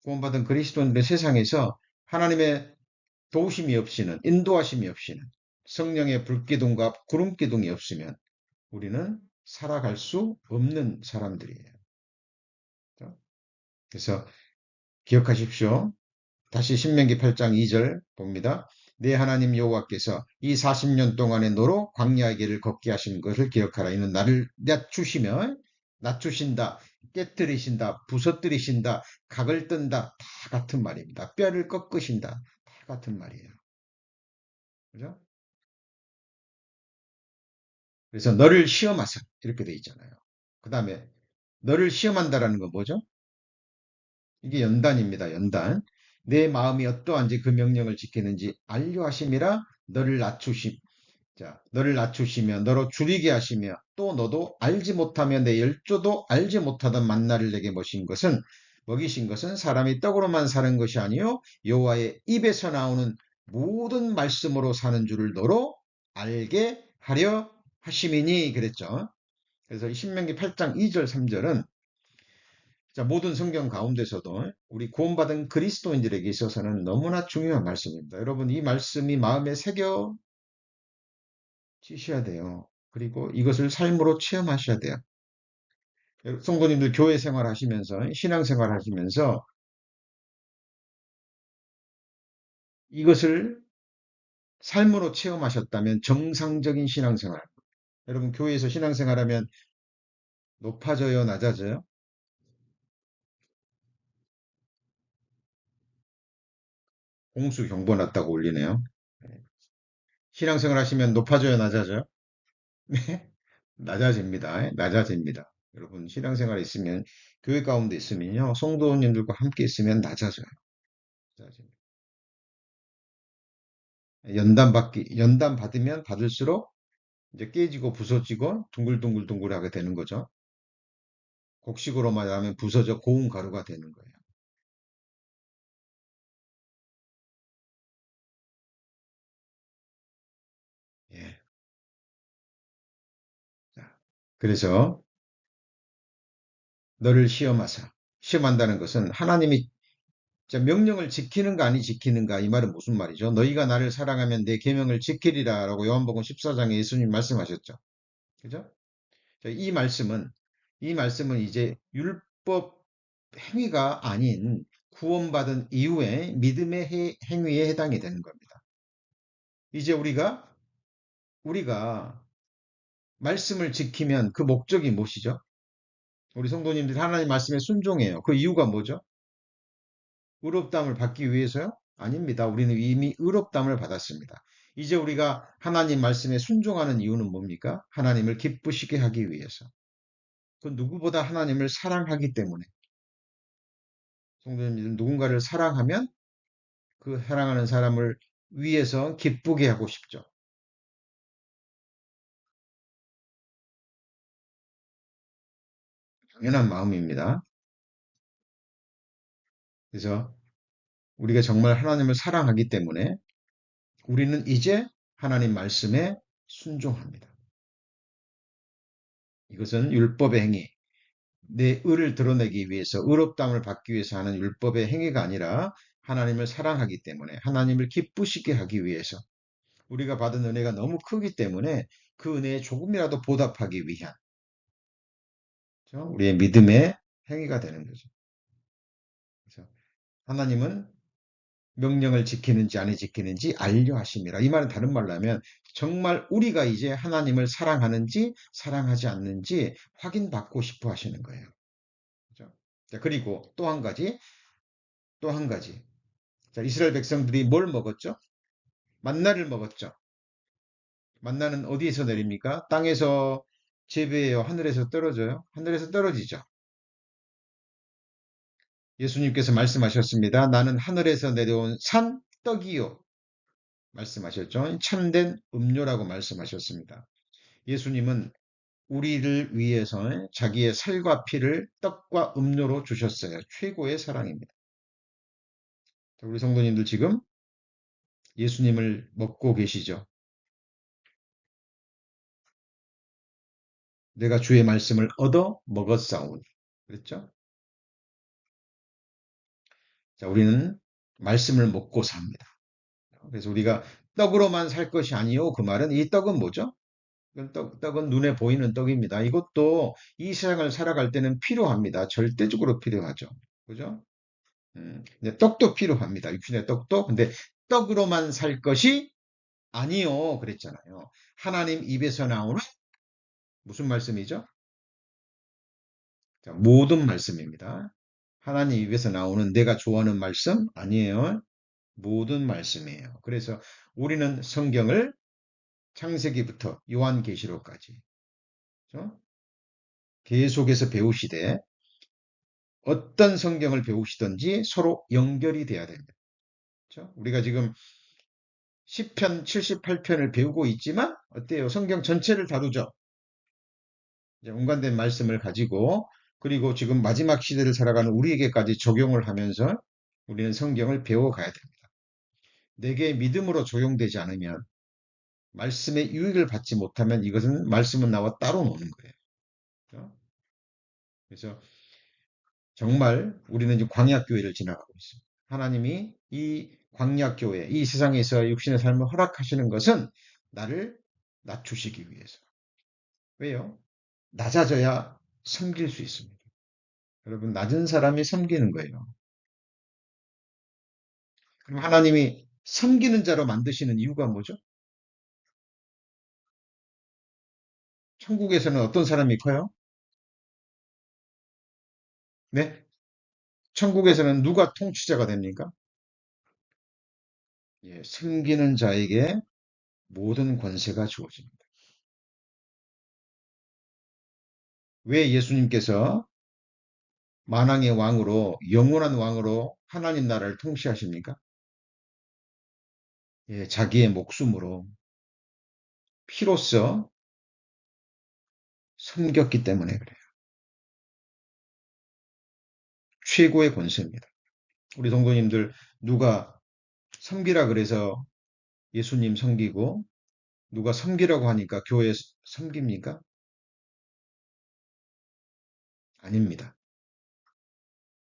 구원받은 그리스도인들의 세상에서 하나님의 도우심이 없이는 인도하심이 없이는 성령의 불기둥과 구름기둥이 없으면 우리는 살아갈 수 없는 사람들이에요. 그래서 기억하십시오. 다시 신명기 8장 2절 봅니다. 내 하나님 여호와께서 이 40년 동안의 너로 광야의 길을 걷게 하신 것을 기억하라. 이는 나를 낮추시며 낮추신다, 깨뜨리신다, 부서뜨리신다, 각을 뜬다 다 같은 말입니다. 뼈를 꺾으신다 다 같은 말이에요. 그죠? 그래서 너를 시험하사 이렇게 돼 있잖아요. 그 다음에 너를 시험한다라는 건 뭐죠? 이게 연단입니다. 연단. 내 마음이 어떠한지 그 명령을 지키는지 알려하심이라 너를 낮추심. 자, 너를 낮추시며 너로 줄이게 하시며 또 너도 알지 못하며 내 열조도 알지 못하던 만나를 내게 먹이신 것은 사람이 떡으로만 사는 것이 아니요 여호와의 입에서 나오는 모든 말씀으로 사는 줄을 너로 알게 하려 하심이니 그랬죠. 그래서 신명기 8장 2절 3절은 자, 모든 성경 가운데서도 우리 구원받은 그리스도인들에게 있어서는 너무나 중요한 말씀입니다. 여러분 이 말씀이 마음에 새겨 지셔야 돼요. 그리고 이것을 삶으로 체험하셔야 돼요. 성도님들 교회 생활 하시면서, 신앙 생활 하시면서 이것을 삶으로 체험하셨다면 정상적인 신앙 생활. 여러분 교회에서 신앙 생활하면 높아져요, 낮아져요? 공수 경보 났다고 올리네요. 신앙 생활 하시면 높아져요, 낮아져요? 네? 낮아집니다. 낮아집니다. 여러분 신앙 생활 있으면 교회 가운데 있으면요. 성도님들과 함께 있으면 낮아져요. 낮아집니다. 연단 받으면 받을수록 이제 깨지고 부서지고 둥글둥글둥글하게 되는 거죠. 곡식으로 말하면 부서져 고운 가루가 되는 거예요. 예. 자, 그래서 너를 시험하사. 시험한다는 것은 하나님이 명령을 지키는가 아니 지키는가 이 말은 무슨 말이죠? 너희가 나를 사랑하면 내 계명을 지키리라라고 요한복음 14장에 예수님 말씀하셨죠. 그죠? 이 말씀은 이제 율법 행위가 아닌 구원받은 이후에 믿음의 행위에 해당이 되는 겁니다. 이제 우리가 말씀을 지키면 그 목적이 무엇이죠? 우리 성도님들이 하나님 말씀에 순종해요. 그 이유가 뭐죠? 의롭다함을 받기 위해서요? 아닙니다. 우리는 이미 의롭다함을 받았습니다. 이제 우리가 하나님 말씀에 순종하는 이유는 뭡니까? 하나님을 기쁘시게 하기 위해서. 그 누구보다 하나님을 사랑하기 때문에. 성도님들 누군가를 사랑하면 그 사랑하는 사람을 위해서 기쁘게 하고 싶죠. 당연한 마음입니다. 그래서 우리가 정말 하나님을 사랑하기 때문에 우리는 이제 하나님 말씀에 순종합니다. 이것은 율법의 행위, 내 의를 드러내기 위해서, 의롭다함을 받기 위해서 하는 율법의 행위가 아니라 하나님을 사랑하기 때문에, 하나님을 기쁘시게 하기 위해서, 우리가 받은 은혜가 너무 크기 때문에 그 은혜에 조금이라도 보답하기 위한 그렇죠? 우리의 믿음의 행위가 되는 거죠. 그래서 하나님은 명령을 지키는지 안 지키는지 알려 하심이라. 이 말은 다른 말로 하면 정말 우리가 이제 하나님을 사랑하는지 사랑하지 않는지 확인받고 싶어 하시는 거예요. 그죠? 자, 그리고 또 한 가지, 또 한 가지. 자, 이스라엘 백성들이 뭘 먹었죠? 만나를 먹었죠. 만나는 어디에서 내립니까? 땅에서 재배해요? 하늘에서 떨어져요? 하늘에서 떨어지죠. 예수님께서 말씀하셨습니다. 나는 하늘에서 내려온 산 떡이요. 말씀하셨죠. 참된 음료라고 말씀하셨습니다. 예수님은 우리를 위해서 자기의 살과 피를 떡과 음료로 주셨어요. 최고의 사랑입니다. 우리 성도님들 지금 예수님을 먹고 계시죠? 내가 주의 말씀을 얻어 먹었사오니. 그랬죠? 자, 우리는 말씀을 먹고 삽니다. 그래서 우리가 떡으로만 살 것이 아니요. 그 말은 이 떡은 뭐죠? 떡은 눈에 보이는 떡입니다. 이것도 이 세상을 살아갈 때는 필요합니다. 절대적으로 필요하죠. 그죠? 떡도 필요합니다. 육신의 떡도. 근데 떡으로만 살 것이 아니요. 그랬잖아요. 하나님 입에서 나오는 무슨 말씀이죠? 자, 모든 말씀입니다. 하나님 입에서 나오는 내가 좋아하는 말씀 아니에요. 모든 말씀이에요. 그래서 우리는 성경을 창세기부터 요한계시록까지 그렇죠? 계속해서 배우시되 어떤 성경을 배우시든지 서로 연결이 돼야 됩니다. 그렇죠? 우리가 지금 시편 78편을 배우고 있지만 어때요? 성경 전체를 다루죠. 이제 연관된 말씀을 가지고 그리고 지금 마지막 시대를 살아가는 우리에게까지 적용을 하면서 우리는 성경을 배워가야 됩니다. 내게 믿음으로 적용되지 않으면 말씀의 유익을 받지 못하면 이것은 말씀은 나와 따로 노는 거예요. 그렇죠? 그래서 정말 우리는 지금 광야교회를 지나가고 있습니다. 하나님이 이 광야교회, 이 세상에서 육신의 삶을 허락하시는 것은 나를 낮추시기 위해서. 왜요? 낮아져야 섬길 수 있습니다. 여러분, 낮은 사람이 섬기는 거예요. 그럼 하나님이 섬기는 자로 만드시는 이유가 뭐죠? 천국에서는 어떤 사람이 커요? 네? 천국에서는 누가 통치자가 됩니까? 예, 섬기는 자에게 모든 권세가 주어집니다. 왜 예수님께서 만왕의 왕으로 영원한 왕으로 하나님 나라를 통치하십니까? 예, 자기의 목숨으로 피로써 섬겼기 때문에 그래요. 최고의 권세입니다. 우리 동도님들 누가 섬기라 그래서 예수님 섬기고 누가 섬기라고 하니까 교회 섬깁니까? 아닙니다.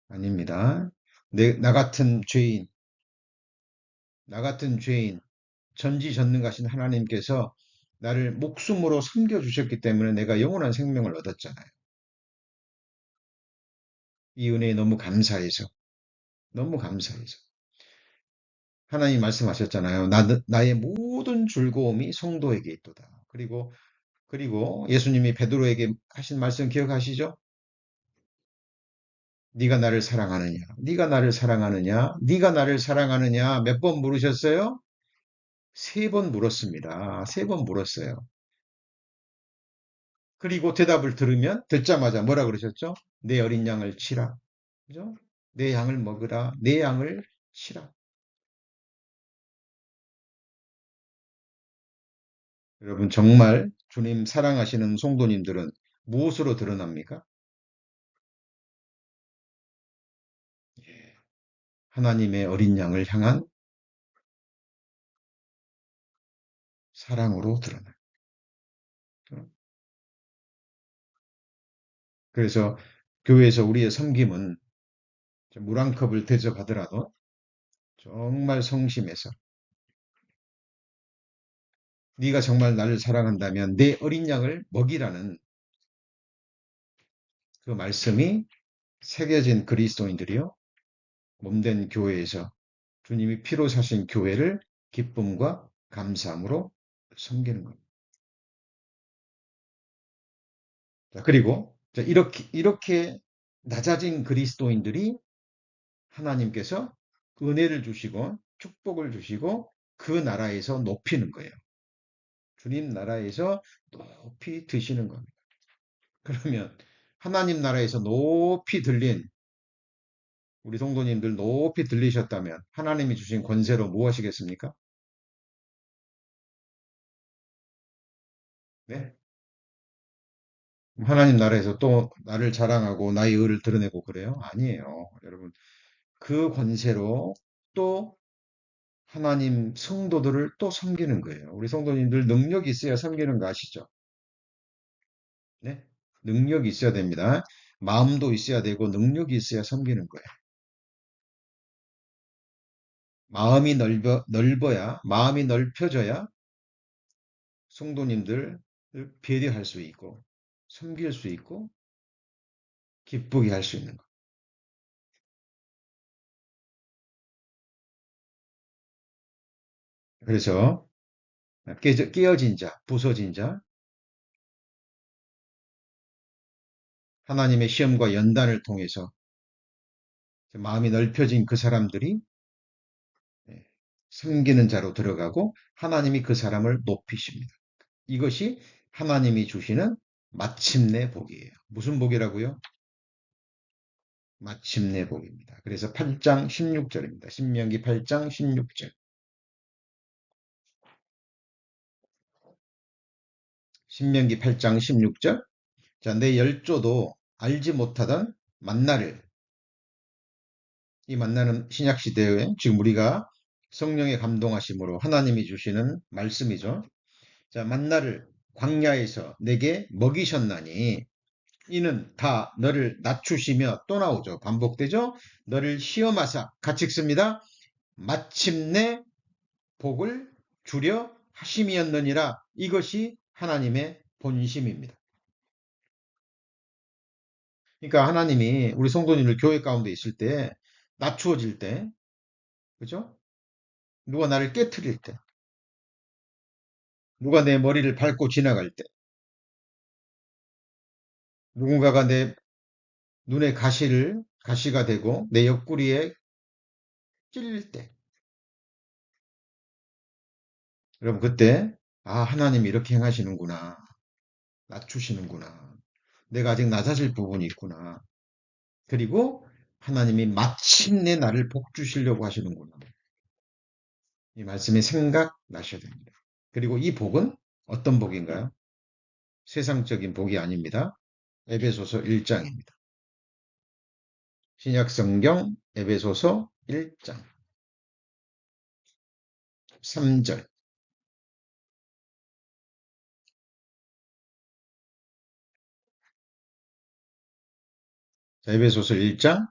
아닙니다. 나 같은 죄인, 전지전능하신 하나님께서 나를 목숨으로 섬겨주셨기 때문에 내가 영원한 생명을 얻었잖아요. 이 은혜에 너무 감사해서, 너무 감사해서. 하나님 말씀하셨잖아요. 나의 모든 즐거움이 성도에게 있도다. 그리고 예수님이 베드로에게 하신 말씀 기억하시죠? 네가 나를 사랑하느냐? 네가 나를 사랑하느냐? 네가 나를 사랑하느냐? 몇 번 물으셨어요? 세 번 물었습니다. 세 번 물었어요. 그리고 대답을 듣자마자 뭐라 그러셨죠? 내 어린 양을 치라. 그죠? 내 양을 먹으라. 내 양을 치라. 여러분, 정말 주님 사랑하시는 성도님들은 무엇으로 드러납니까? 예, 하나님의 어린 양을 향한 사랑으로 드러나요. 그래서 교회에서 우리의 섬김은 물 한 컵을 대접하더라도 정말 성심에서 네가 정말 나를 사랑한다면 내 어린 양을 먹이라는 그 말씀이 새겨진 그리스도인들이요. 몸된 교회에서 주님이 피로 사신 교회를 기쁨과 감사함으로 섬기는 겁니다. 자, 그리고 이렇게 낮아진 그리스도인들이 하나님께서 은혜를 주시고 축복을 주시고 그 나라에서 높이는 거예요. 주님 나라에서 높이 드시는 겁니다. 그러면 하나님 나라에서 높이 들린 우리 성도님들 높이 들리셨다면 하나님이 주신 권세로 무엇이겠습니까? 네? 하나님 나라에서 또 나를 자랑하고 나의 의를 드러내고 그래요? 아니에요. 여러분, 그 권세로 또 하나님 성도들을 또 섬기는 거예요. 우리 성도님들 능력이 있어야 섬기는 거 아시죠? 네? 능력이 있어야 됩니다. 마음도 있어야 되고 능력이 있어야 섬기는 거예요. 마음이 넓혀져야 성도님들을 배려할 수 있고, 섬길 수 있고, 기쁘게 할 수 있는 거. 그래서 깨어진 자, 부서진 자, 하나님의 시험과 연단을 통해서 마음이 넓혀진 그 사람들이 예, 섬기는 자로 들어가고 하나님이 그 사람을 높이십니다. 이것이 하나님이 주시는 마침내 복이에요. 무슨 복이라고요? 마침내 복입니다. 그래서 8장 16절입니다. 신명기 8장 16절. 신명기 8장 16절. 자, 내 열조도 알지 못하던 만나를, 이 만나는 신약 시대에 지금 우리가 성령의 감동하심으로 하나님이 주시는 말씀이죠. 자, 만나를 광야에서 내게 먹이셨나니 이는 다 너를 낮추시며, 또 나오죠. 반복되죠. 너를 시험하사, 같이 읽습니다. 마침내 복을 주려 하심이었느니라. 이것이 하나님의 본심입니다. 그러니까 하나님이 우리 성도님들 교회 가운데 있을 때, 낮추어질 때, 그죠? 누가 나를 깨트릴 때, 누가 내 머리를 밟고 지나갈 때, 누군가가 내 눈에 가시가 되고 내 옆구리에 찔릴 때, 여러분 그때 하나님이 이렇게 행하시는구나, 낮추시는구나, 내가 아직 낮아질 부분이 있구나, 그리고 하나님이 마침내 나를 복 주시려고 하시는구나, 이 말씀이 생각나셔야 됩니다. 그리고 이 복은 어떤 복인가요? 세상적인 복이 아닙니다. 에베소서 1장입니다. 신약성경 에베소서 1장 3절. 에베소서 1장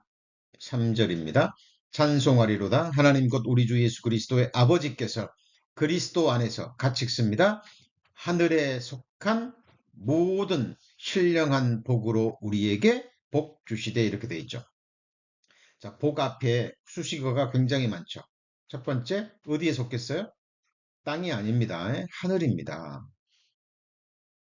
3절입니다. 찬송하리로다 하나님 곧 우리 주 예수 그리스도의 아버지께서 그리스도 안에서, 같이 읽습니다. 하늘에 속한 모든 신령한 복으로 우리에게 복 주시되, 이렇게 되어 있죠. 자, 복 앞에 수식어가 굉장히 많죠. 첫 번째, 어디에 속겠어요? 땅이 아닙니다. 하늘입니다.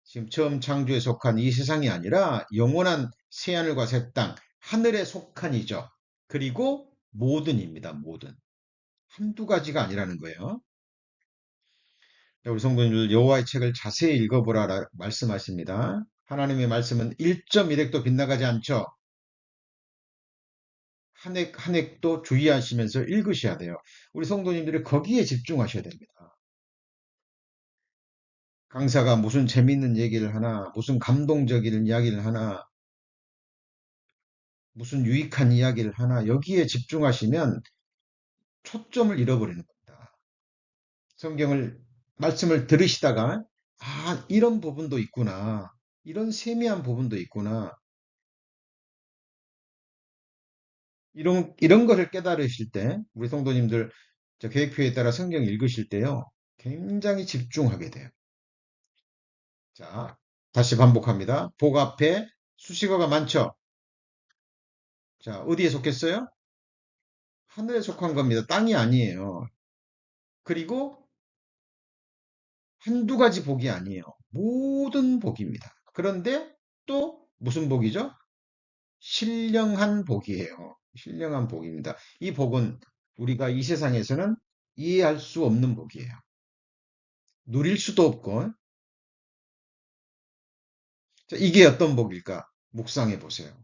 지금 처음 창조에 속한 이 세상이 아니라 영원한 새하늘과 새 땅, 하늘에 속한이죠. 그리고 모든입니다. 모든. 한두 가지가 아니라는 거예요. 우리 성도님들 여호와의 책을 자세히 읽어보라 말씀하십니다. 하나님의 말씀은 1.1획도 빗나가지 않죠. 한 획 한 획도 주의하시면서 읽으셔야 돼요. 우리 성도님들이 거기에 집중하셔야 됩니다. 강사가 무슨 재밌는 얘기를 하나, 무슨 감동적인 이야기를 하나, 무슨 유익한 이야기를 하나, 여기에 집중하시면 초점을 잃어버리는 겁니다. 성경을, 말씀을 들으시다가, 이런 부분도 있구나. 이런 세미한 부분도 있구나. 이런 것을 깨달으실 때, 우리 성도님들 저 계획표에 따라 성경 읽으실 때요, 굉장히 집중하게 돼요. 자, 다시 반복합니다. 복 앞에 수식어가 많죠? 자, 어디에 속했어요? 하늘에 속한 겁니다. 땅이 아니에요. 그리고 한두 가지 복이 아니에요. 모든 복입니다. 그런데 또 무슨 복이죠? 신령한 복이에요. 신령한 복입니다. 이 복은 우리가 이 세상에서는 이해할 수 없는 복이에요. 누릴 수도 없고. 자, 이게 어떤 복일까? 묵상해 보세요.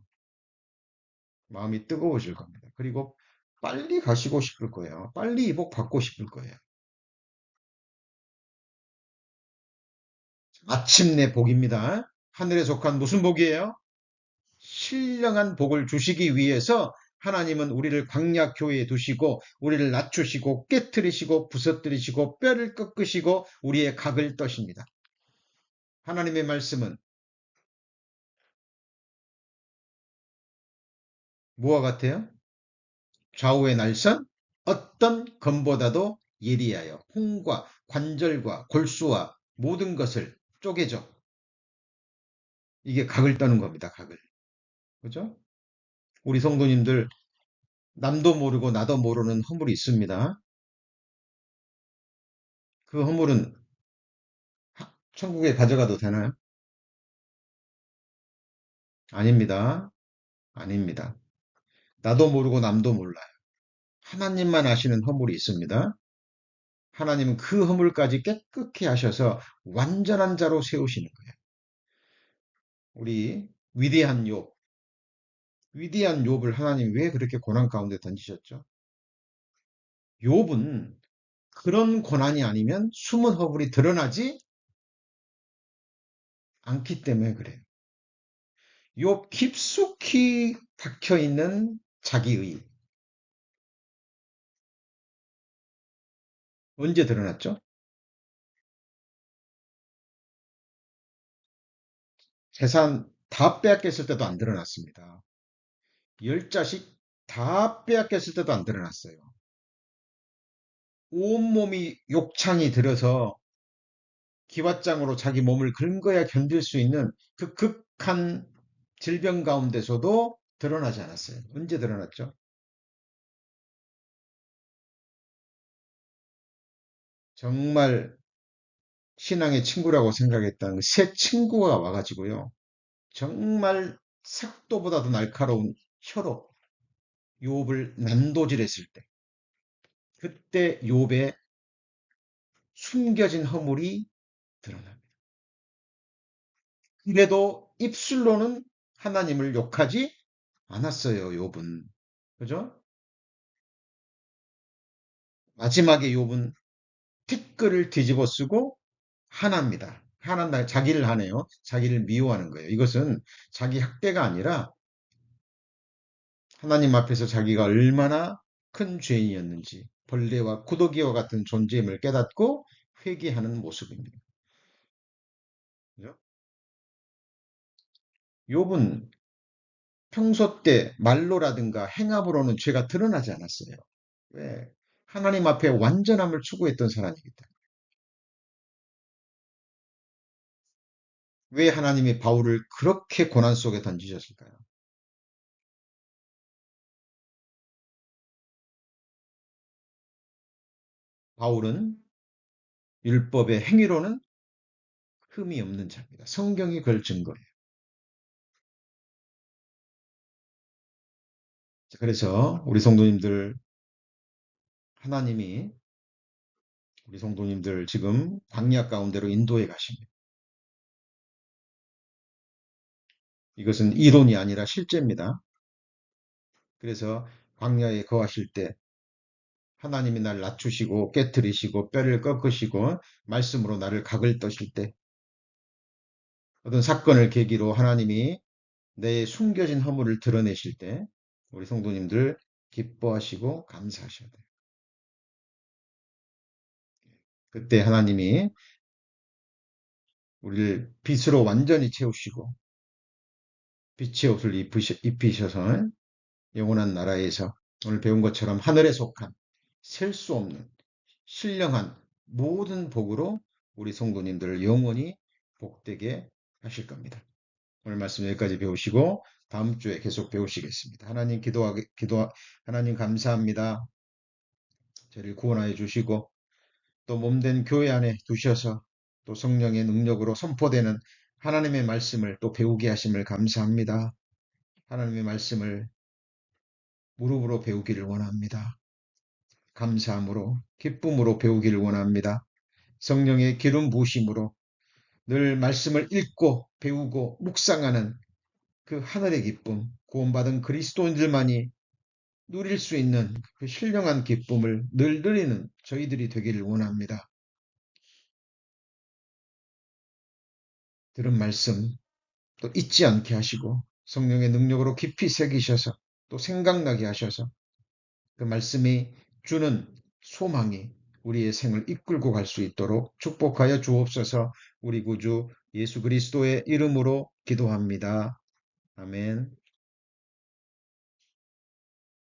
마음이 뜨거워질 겁니다. 그리고 빨리 가시고 싶을 거예요. 빨리 이 복 받고 싶을 거예요. 마침내 복입니다. 하늘에 속한 무슨 복이에요? 신령한 복을 주시기 위해서 하나님은 우리를 광야 교회에 두시고 우리를 낮추시고 깨뜨리시고 부서뜨리시고 뼈를 꺾으시고 우리의 각을 떠십니다. 하나님의 말씀은 뭐와 같아요? 좌우의 날선 어떤 검보다도 예리하여 홍과 관절과 골수와 모든 것을 쪼개죠. 이게 각을 떠는 겁니다. 각을. 그죠? 우리 성도님들 남도 모르고 나도 모르는 허물이 있습니다. 그 허물은 천국에 가져가도 되나요? 아닙니다. 아닙니다. 나도 모르고 남도 몰라요. 하나님만 아시는 허물이 있습니다. 하나님은 그 허물까지 깨끗게 하셔서 완전한 자로 세우시는 거예요. 우리 위대한 욥을 하나님 왜 그렇게 고난 가운데 던지셨죠? 욥은 그런 고난이 아니면 숨은 허물이 드러나지 않기 때문에 그래요. 욥 깊숙이 박혀 있는 자기의 언제 드러났죠? 재산 다 빼앗겼을 때도 안 드러났습니다. 열 자식 다 빼앗겼을 때도 안 드러났어요. 온몸이 욕창이 들어서 기왓장으로 자기 몸을 긁어야 견딜 수 있는 그 극한 질병 가운데서도 드러나지 않았어요. 언제 드러났죠? 정말 신앙의 친구라고 생각했던 그 새 친구가 와가지고요. 정말 색도보다도 날카로운 혀로 욥을 난도질했을 때, 그때 욥의 숨겨진 허물이 드러납니다. 그래도 입술로는 하나님을 욕하지 않았어요, 욥은. 그죠? 마지막에 욥은 티끌을 뒤집어 쓰고 하나입니다. 하나 자기를 하네요. 자기를 미워하는 거예요. 이것은 자기 학대가 아니라 하나님 앞에서 자기가 얼마나 큰 죄인이었는지 벌레와 구더기와 같은 존재임을 깨닫고 회개하는 모습입니다. 그죠? 욥은 평소 때 말로라든가 행함으로는 죄가 드러나지 않았어요. 왜? 하나님 앞에 완전함을 추구했던 사람이기 때문에. 왜 하나님이 바울을 그렇게 고난 속에 던지셨을까요? 바울은 율법의 행위로는 흠이 없는 자입니다. 성경이 그걸 증거해요. 그래서 하나님이 우리 성도님들 지금 광야 가운데로 인도해 가십니다. 이것은 이론이 아니라 실제입니다. 그래서 광야에 거하실 때 하나님이 날 낮추시고 깨뜨리시고 뼈를 꺾으시고 말씀으로 나를 각을 떠실 때 어떤 사건을 계기로 하나님이 내 숨겨진 허물을 드러내실 때 우리 성도님들 기뻐하시고 감사하셔야 돼요. 그때 하나님이 우리를 빛으로 완전히 채우시고 빛의 옷을 입히셔서 영원한 나라에서 오늘 배운 것처럼 하늘에 속한 셀 수 없는 신령한 모든 복으로 우리 성도님들을 영원히 복되게 하실 겁니다. 오늘 말씀 여기까지 배우시고 다음 주에 계속 배우시겠습니다. 하나님 감사합니다. 저를 구원하여 주시고 또 몸된 교회 안에 두셔서 또 성령의 능력으로 선포되는 하나님의 말씀을 또 배우게 하심을 감사합니다. 하나님의 말씀을 무릎으로 배우기를 원합니다. 감사함으로 기쁨으로 배우기를 원합니다. 성령의 기름 부으심으로 늘 말씀을 읽고 배우고 묵상하는 그 하늘의 기쁨, 구원받은 그리스도인들만이 누릴 수 있는 그 신령한 기쁨을 늘 누리는 저희들이 되기를 원합니다. 들은 말씀 또 잊지 않게 하시고 성령의 능력으로 깊이 새기셔서 또 생각나게 하셔서 그 말씀이 주는 소망이 우리의 생을 이끌고 갈 수 있도록 축복하여 주옵소서. 우리 구주 예수 그리스도의 이름으로 기도합니다. 아멘.